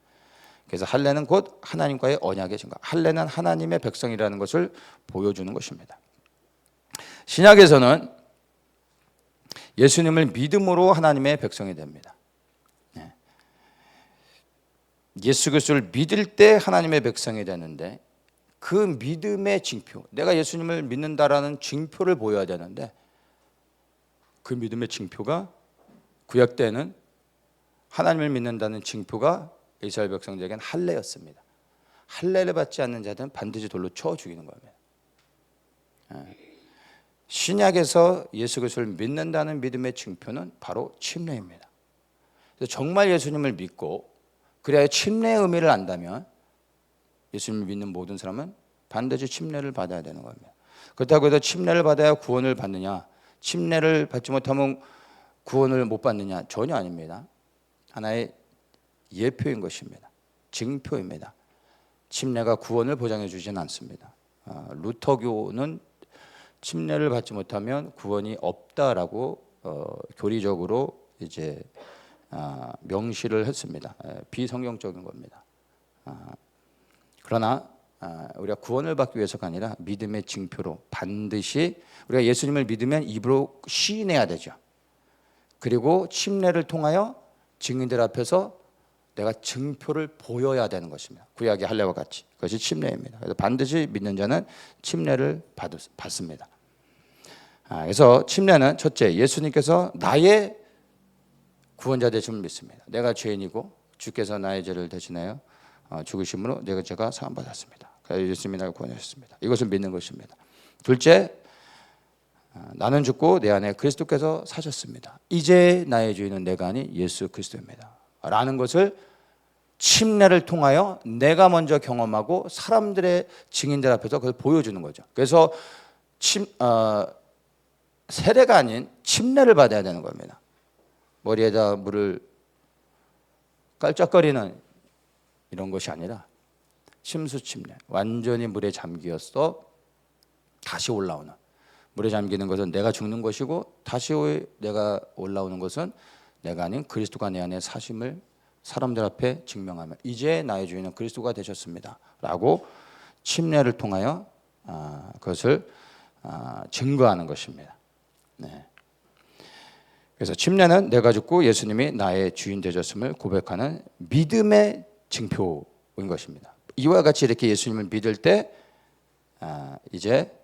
그래서 할례는 곧 하나님과의 언약의 증거. 할례는 하나님의 백성이라는 것을 보여주는 것입니다. 신약에서는 예수님을 믿음으로 하나님의 백성이 됩니다. 예수 그리스도를 믿을 때 하나님의 백성이 되는데 그 믿음의 징표, 내가 예수님을 믿는다라는 징표를 보여야 되는데 그 믿음의 징표가 구약 때는 하나님을 믿는다는 징표가 이스라엘 백성들에게는 할례였습니다. 할례를 받지 않는 자들은 반드시 돌로 쳐 죽이는 겁니다. 신약에서 예수 그리스도를 믿는다는 믿음의 징표는 바로 침례입니다. 그래서 정말 예수님을 믿고 그래야 침례의 의미를 안다면 예수님을 믿는 모든 사람은 반드시 침례를 받아야 되는 겁니다. 그렇다고 해서 침례를 받아야 구원을 받느냐, 침례를 받지 못하면 구원을 못 받느냐, 전혀 아닙니다. 하나의 예표인 것입니다. 징표입니다. 침례가 구원을 보장해 주지는 않습니다. 루터교는 침례를 받지 못하면 구원이 없다라고 교리적으로 이제 명시를 했습니다. 비성경적인 겁니다. 그러나 우리가 구원을 받기 위해서가 아니라 믿음의 징표로 반드시 우리가 예수님을 믿으면 입으로 시인해야 되죠. 그리고 침례를 통하여 증인들 앞에서 내가 증표를 보여야 되는 것입니다. 구약의 할례와 같이 그것이 침례입니다. 그래서 반드시 믿는 자는 침례를 받습니다. 그래서 침례는 첫째, 예수님께서 나의 구원자 되심을 믿습니다. 내가 죄인이고 주께서 나의 죄를 대신하여 죽으심으로 내가 죄가 사함 받았습니다. 그래서 예수님이 나를 구원하셨습니다. 이것을 믿는 것입니다. 둘째, 나는 죽고 내 안에 그리스도께서 사셨습니다. 이제 나의 주인은 내가 아닌 예수 그리스도입니다. 라는 것을 침례를 통하여 내가 먼저 경험하고 사람들의 증인들 앞에서 그걸 보여주는 거죠. 그래서 세례가 아닌 침례를 받아야 되는 겁니다. 머리에다 물을 깔짝거리는 이런 것이 아니라 침수 침례, 완전히 물에 잠기어서 다시 올라오는. 물에 잠기는 것은 내가 죽는 것이고 다시 내가 올라오는 것은 내가 아닌 그리스도가 내 안에 사심을 사람들 앞에 증명하며 이제 나의 주인은 그리스도가 되셨습니다 라고 침례를 통하여 그것을 증거하는 것입니다. 네. 그래서 침례는 내가 죽고 예수님이 나의 주인 되셨음을 고백하는 믿음의 징표인 것입니다. 이와 같이 이렇게 예수님을 믿을 때 이제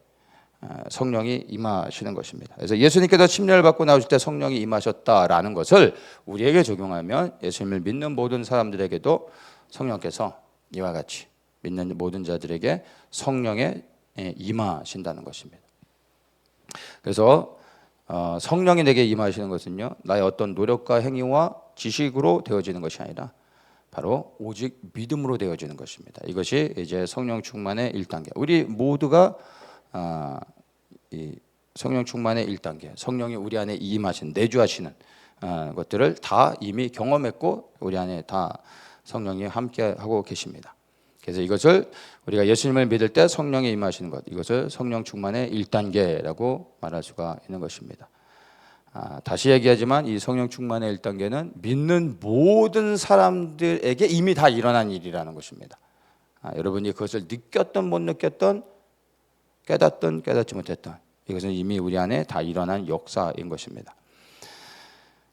성령이 임하시는 것입니다. 그래서 예수님께서 침례를 받고 나오실 때 성령이 임하셨다라는 것을 우리에게 적용하면 예수님을 믿는 모든 사람들에게도 성령께서 이와 같이 믿는 모든 자들에게 성령에 임하신다는 것입니다. 그래서 성령이 내게 임하시는 것은요, 나의 어떤 노력과 행위와 지식으로 되어지는 것이 아니라 바로 오직 믿음으로 되어지는 것입니다. 이것이 이제 성령 충만의 1단계. 우리 모두가 이 성령 충만의 1단계, 성령이 우리 안에 임하신, 내주하시는 것들을 다 이미 경험했고 우리 안에 다 성령이 함께 하고 계십니다. 그래서 이것을 우리가 예수님을 믿을 때 성령이 임하시는 것, 이것을 성령 충만의 1단계라고 말할 수가 있는 것입니다. 다시 얘기하지만 이 성령 충만의 1단계는 믿는 모든 사람들에게 이미 다 일어난 일이라는 것입니다. 여러분이 그것을 느꼈던 못 느꼈던, 깨닫던 깨닫지 못했던, 이것은 이미 우리 안에 다 일어난 역사인 것입니다.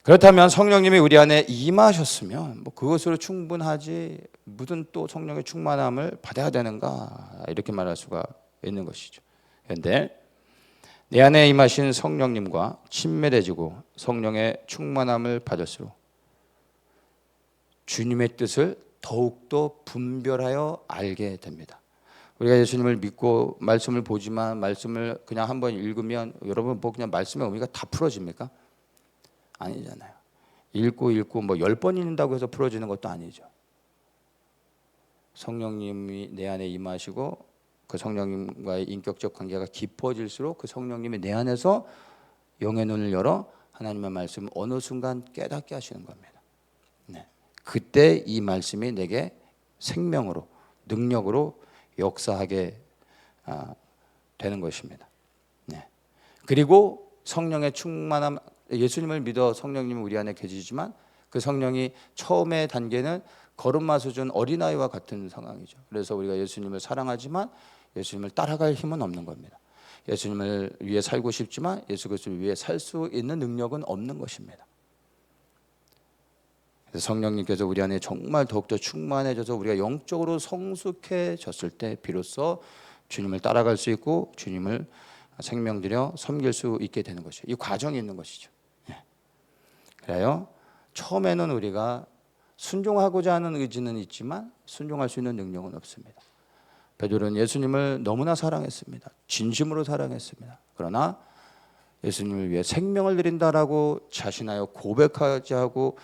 그렇다면 성령님이 우리 안에 임하셨으면 뭐 그것으로 충분하지 무슨 또 성령의 충만함을 받아야 되는가, 이렇게 말할 수가 있는 것이죠. 그런데 내 안에 임하신 성령님과 친밀해지고 성령의 충만함을 받을수록 주님의 뜻을 더욱더 분별하여 알게 됩니다. 우리가 예수님을 믿고 말씀을 보지만 말씀을 그냥 한번 읽으면 여러분 뭐 그냥 말씀의 의미가 다 풀어집니까? 아니잖아요. 읽고 뭐 10번 읽는다고 해서 풀어지는 것도 아니죠. 성령님이 내 안에 임하시고 그 성령님과의 인격적 관계가 깊어질수록 그 성령님이 내 안에서 영의 눈을 열어 하나님의 말씀을 어느 순간 깨닫게 하시는 겁니다. 네. 그때 이 말씀이 내게 생명으로, 능력으로 역사하게 되는 것입니다. 네. 그리고 성령의 충만함, 예수님을 믿어 성령님이 우리 안에 계시지만 그 성령이 처음의 단계는 걸음마 수준 어린아이와 같은 상황이죠. 그래서 우리가 예수님을 사랑하지만 예수님을 따라갈 힘은 없는 겁니다. 예수님을 위해 살고 싶지만 예수 그리스도를 위해 살 수 있는 능력은 없는 것입니다. 그래서 성령님께서 우리 안에 정말 더욱더 충만해져서 우리가 영적으로 성숙해졌을 때 비로소 주님을 따라갈 수 있고 주님을 생명들여 섬길 수 있게 되는 것이죠. 이 과정이 있는 것이죠. 그래요. 처음에는 우리가 순종하고자 하는 의지는 있지만 순종할 수 있는 능력은 없습니다. 베드로는 예수님을 너무나 사랑했습니다. 진심으로 사랑했습니다. 그러나 예수님을 위해 생명을 드린다라고 자신하여 고백하지 하고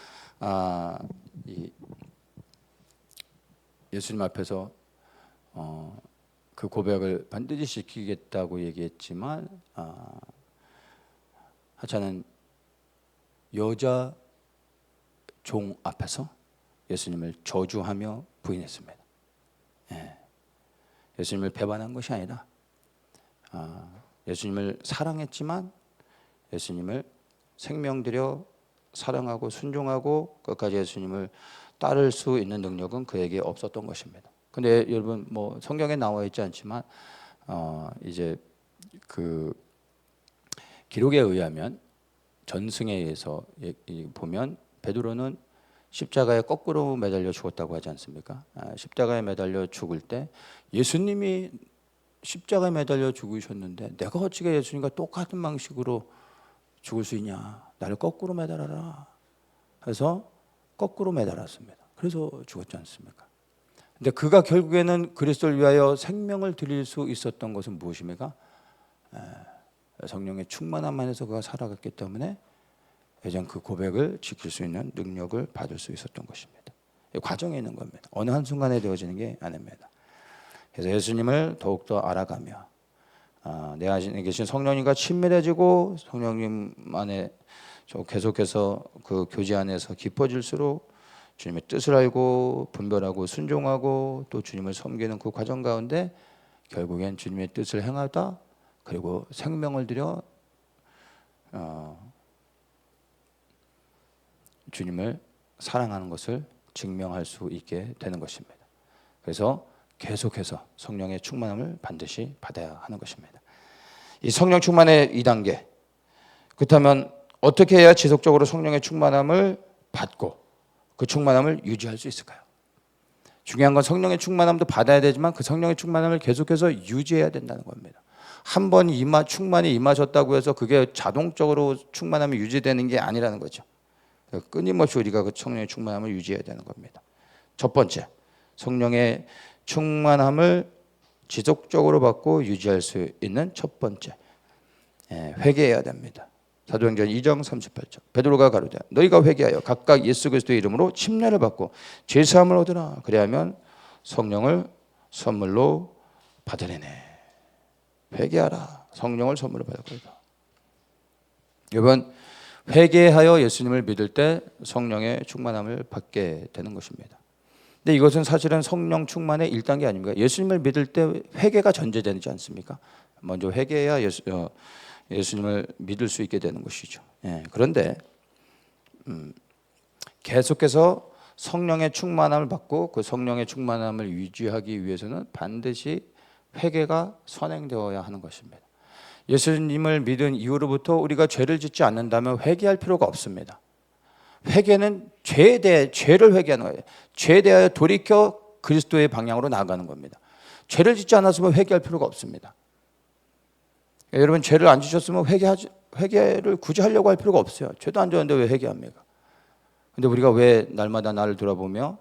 예수님 앞에서 그 고백을 반드시 지키겠다고 얘기했지만 하찮은 여자 종 앞에서 예수님을 저주하며 부인했습니다. 예수님을 배반한 것이 아니라 예수님을 사랑했지만 예수님을 생명들여 사랑하고 순종하고 끝까지 예수님을 따를 수 있는 능력은 그에게 없었던 것입니다. 근데 여러분 뭐 성경에 나와 있지 않지만 이제 그 기록에 의하면 전승에 의해서 보면 베드로는 십자가에 거꾸로 매달려 죽었다고 하지 않습니까? 십자가에 매달려 죽을 때 예수님이 십자가에 매달려 죽으셨는데 내가 어찌게 예수님과 똑같은 방식으로 죽을 수 있냐? 나를 거꾸로 매달아라. 해서 거꾸로 매달았습니다. 그래서 죽었지 않습니까? 근데 그가 결국에는 그리스도를 위하여 생명을 드릴 수 있었던 것은 무엇입니까? 성령의 충만함 안에서 그가 살아갔기 때문에 예전 그 고백을 지킬 수 있는 능력을 받을 수 있었던 것입니다. 과정에 있는 겁니다. 어느 한순간에 되어지는 게 아닙니다. 그래서 예수님을 더욱더 알아가며 내 안에 계신 성령님과 친밀해지고 성령님 안에 계속해서 그 교제 안에서 깊어질수록 주님의 뜻을 알고 분별하고 순종하고 또 주님을 섬기는 그 과정 가운데 결국엔 주님의 뜻을 행하다 그리고 생명을 들여 주님을 사랑하는 것을 증명할 수 있게 되는 것입니다. 그래서 계속해서 성령의 충만함을 반드시 받아야 하는 것입니다. 이 성령 충만의 2단계. 그렇다면 어떻게 해야 지속적으로 성령의 충만함을 받고 그 충만함을 유지할 수 있을까요? 중요한 건 성령의 충만함도 받아야 되지만 그 성령의 충만함을 계속해서 유지해야 된다는 겁니다. 한 번 충만히 임하셨다고 해서 그게 자동적으로 충만함이 유지되는 게 아니라는 거죠. 끊임없이 우리가 그 성령의 충만함을 유지해야 되는 겁니다. 첫 번째, 성령의 충만함을 지속적으로 받고 유지할 수 있는 첫 번째, 회개해야 됩니다. 사도행전 2장 38절 베드로가 가로되 너희가 회개하여 각각 예수 그리스도의 이름으로 침례를 받고 죄사함을 얻으라. 그리하면 성령을 선물로 받으리니. 회개하라. 성령을 선물로 받을 거다. 여러분 회개하여 예수님을 믿을 때 성령의 충만함을 받게 되는 것입니다. 근데 이것은 사실은 성령 충만의 1단계 아닙니까? 예수님을 믿을 때 회개가 전제되지 않습니까? 먼저 회개해야 예수님을 믿을 수 있게 되는 것이죠. 예, 그런데 계속해서 성령의 충만함을 받고 그 성령의 충만함을 유지하기 위해서는 반드시 회개가 선행되어야 하는 것입니다. 예수님을 믿은 이후로부터 우리가 죄를 짓지 않는다면 회개할 필요가 없습니다. 회개는 죄에 대해 죄를 회개하는 거예요. 죄에 대하여 돌이켜 그리스도의 방향으로 나아가는 겁니다. 죄를 짓지 않았으면 회개할 필요가 없습니다. 여러분 죄를 안 지셨으면 회개를 굳이 하려고 할 필요가 없어요. 죄도 안 졌는데 왜 회개합니까? 근데 우리가 왜 날마다 나를 돌아보며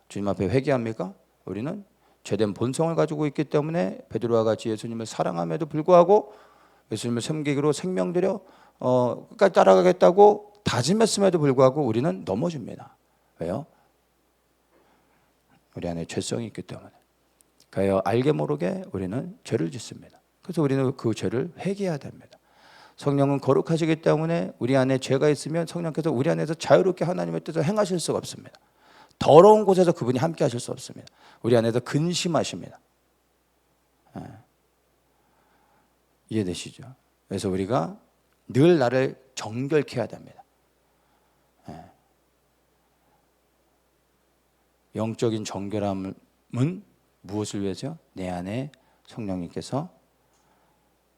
주님 앞에 회개합니까? 우리는 죄된 본성을 가지고 있기 때문에 베드로와 같이 예수님을 사랑함에도 불구하고 예수님을 섬기기로 생명 들여 끝까지 따라가겠다고 다짐했음에도 불구하고 우리는 넘어집니다. 왜요? 우리 안에 죄성이 있기 때문에. 그래서 알게 모르게 우리는 죄를 짓습니다. 그래서 우리는 그 죄를 회개해야 됩니다. 성령은 거룩하시기 때문에 우리 안에 죄가 있으면 성령께서 우리 안에서 자유롭게 하나님의 뜻을 행하실 수가 없습니다. 더러운 곳에서 그분이 함께 하실 수 없습니다. 우리 안에서 근심하십니다. 이해되시죠? 그래서 우리가 늘 나를 정결케 해야 됩니다. 영적인 정결함은 무엇을 위해서요? 내 안에 성령님께서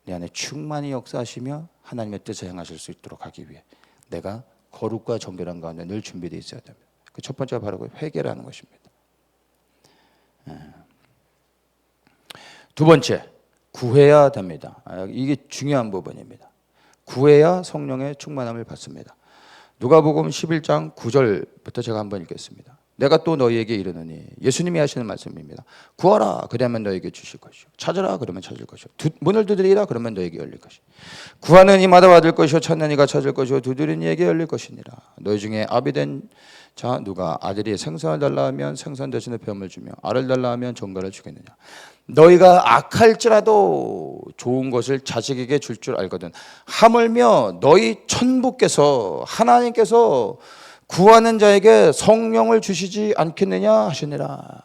내 안에 충만히 역사하시며 하나님의 뜻을 행하실 수 있도록 하기 위해 내가 거룩과 정결한 가운데 늘 준비되어 있어야 됩니다. 그 첫 번째가 바로 회개라는 것입니다. 두 번째, 구해야 됩니다. 이게 중요한 부분입니다. 구해야 성령의 충만함을 받습니다. 누가복음 11장 9절부터 제가 한번 읽겠습니다. 내가 또 너희에게 이르노니, 예수님이 하시는 말씀입니다. 구하라 그러면 너에게 주실 것이요, 찾으라 그러면 찾을 것이요, 문을 두드리라 그러면 너에게 열릴 것이요, 구하는 이마다 받을 것이요, 찾는 이가 찾을 것이요, 두드리는 이에게 열릴 것이니라. 너희 중에 아비된 자 누가 아들이 생선을 달라 하면 생선 대신에 뱀을 주며 알을 달라 하면 정갈을 주겠느냐. 너희가 악할지라도 좋은 것을 자식에게 줄 줄 알거든. 하물며 너희 천부께서 하나님께서 구하는 자에게 성령을 주시지 않겠느냐 하시니라.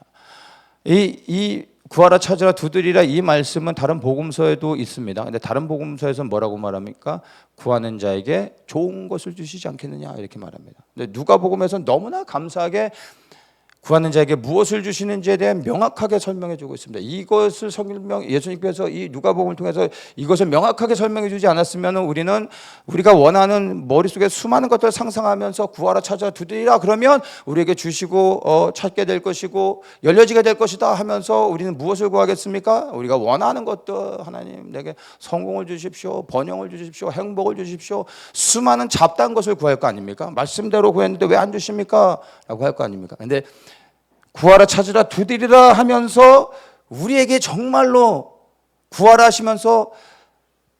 이 구하라 찾으라 두드리라 이 말씀은 다른 복음서에도 있습니다. 근데 다른 복음서에서는 뭐라고 말합니까? 구하는 자에게 좋은 것을 주시지 않겠느냐 이렇게 말합니다. 근데 누가복음에서는 너무나 감사하게 구하는 자에게 무엇을 주시는지에 대한 명확하게 설명해 주고 있습니다. 이것을 예수님께서 이 누가복음을 통해서 이것을 명확하게 설명해 주지 않았으면 우리는 우리가 원하는 머릿속에 수많은 것들을 상상하면서 구하라 찾아 두드리라 그러면 우리에게 주시고 찾게 될 것이고 열려지게 될 것이다 하면서 우리는 무엇을 구하겠습니까? 우리가 원하는 것들, 하나님 내게 성공을 주십시오, 번영을 주십시오, 행복을 주십시오, 수많은 잡다한 것을 구할 거 아닙니까? 말씀대로 구했는데 왜 안 주십니까? 라고 할 거 아닙니까? 근데 구하라 찾으라 두드리라 하면서 우리에게 정말로 구하라 하시면서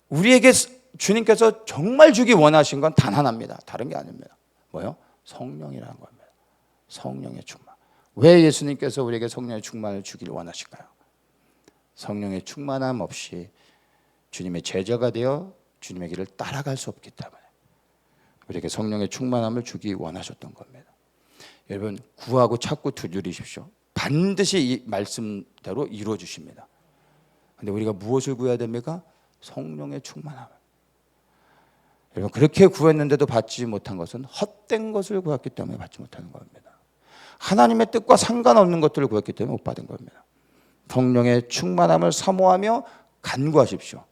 우리에게 주님께서 정말 주기 원하신 건 단 하나입니다. 다른 게 아닙니다. 뭐요? 성령이라는 겁니다. 성령의 충만. 왜 예수님께서 우리에게 성령의 충만을 주기를 원하실까요? 성령의 충만함 없이 주님의 제자가 되어 주님의 길을 따라갈 수 없기 때문에 우리에게 성령의 충만함을 주기 원하셨던 겁니다. 여러분 구하고 찾고 두드리십시오. 반드시 이 말씀대로 이루어 주십니다. 그런데 우리가 무엇을 구해야 됩니까? 성령의 충만함. 여러분 그렇게 구했는데도 받지 못한 것은 헛된 것을 구했기 때문에 받지 못하는 겁니다. 하나님의 뜻과 상관없는 것들을 구했기 때문에 못 받은 겁니다. 성령의 충만함을 사모하며 간구하십시오.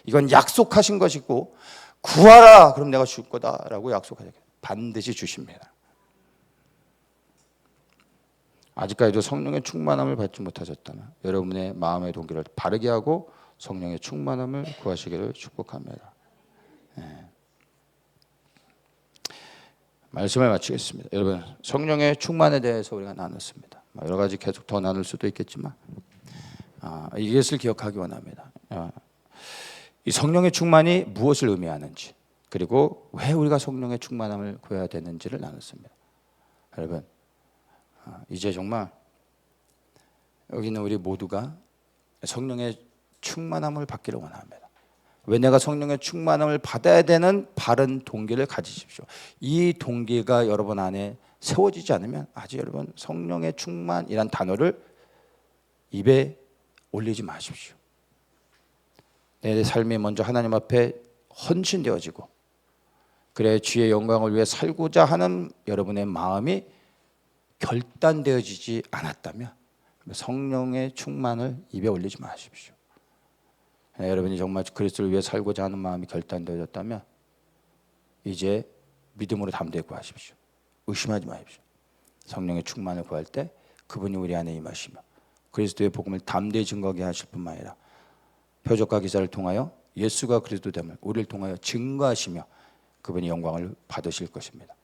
이건 약속하신 것이고 구하라 그럼 내가 줄 거다라고 약속하죠. 반드시 주십니다. 아직까지도 성령의 충만함을 받지 못하셨다면 여러분의 마음의 동기를 바르게 하고 성령의 충만함을 구하시기를 축복합니다. 말씀을 마치겠습니다. 여러분 성령의 충만에 대해서 우리가 나눴습니다. 여러 가지 계속 더 나눌 수도 있겠지만 이것을 기억하기 원합니다. 이 성령의 충만이 무엇을 의미하는지 그리고 왜 우리가 성령의 충만함을 구해야 되는지를 나눴습니다. 여러분 이제 정말 여기 있는 우리 모두가 성령의 충만함을 받기를 원합니다. 왜 내가 성령의 충만함을 받아야 되는 바른 동기를 가지십시오. 이 동기가 여러분 안에 세워지지 않으면 아직 여러분 성령의 충만이란 단어를 입에 올리지 마십시오. 내 삶이 먼저 하나님 앞에 헌신되어지고 그래 주의 영광을 위해 살고자 하는 여러분의 마음이 결단되어지지 않았다면 성령의 충만을 입에 올리지 마십시오. 여러분이 정말 그리스도를 위해 살고자 하는 마음이 결단되어졌다면 이제 믿음으로 담대히 구하십시오. 의심하지 마십시오. 성령의 충만을 구할 때 그분이 우리 안에 임하시며 그리스도의 복음을 담대히 증거하게 하실 뿐만 아니라 표적과 기사를 통하여 예수가 그리스도됨을 우리를 통하여 증거하시며 그분이 영광을 받으실 것입니다.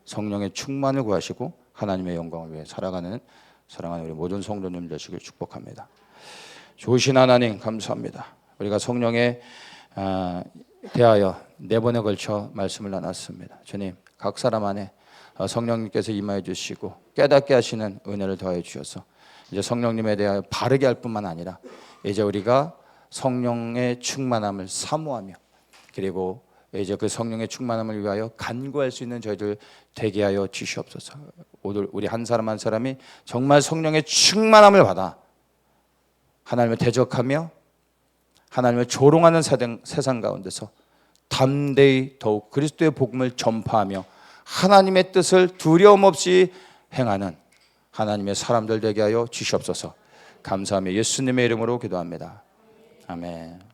성령의 충만을 구하시고 하나님의 영광을 위해 살아가는 사랑하는 우리 모든 성도님 되시길 축복합니다. 좋으신 하나님 감사합니다. 우리가 성령에 대하여 4번에 걸쳐 말씀을 나눴습니다. 주님 각 사람 안에 성령님께서 임하여 주시고 깨닫게 하시는 은혜를 더하여 주셔서 이제 성령님에 대하여 바르게 할 뿐만 아니라 이제 우리가 성령의 충만함을 사모하며 그리고 이제 그 성령의 충만함을 위하여 간구할 수 있는 저희들 되게 하여 주시옵소서. 오늘 우리 한 사람 한 사람이 정말 성령의 충만함을 받아 하나님을 대적하며 하나님을 조롱하는 세상 가운데서 담대히 더욱 그리스도의 복음을 전파하며 하나님의 뜻을 두려움 없이 행하는 하나님의 사람들 되게 하여 주시옵소서. 감사하며 예수님의 이름으로 기도합니다. 아멘.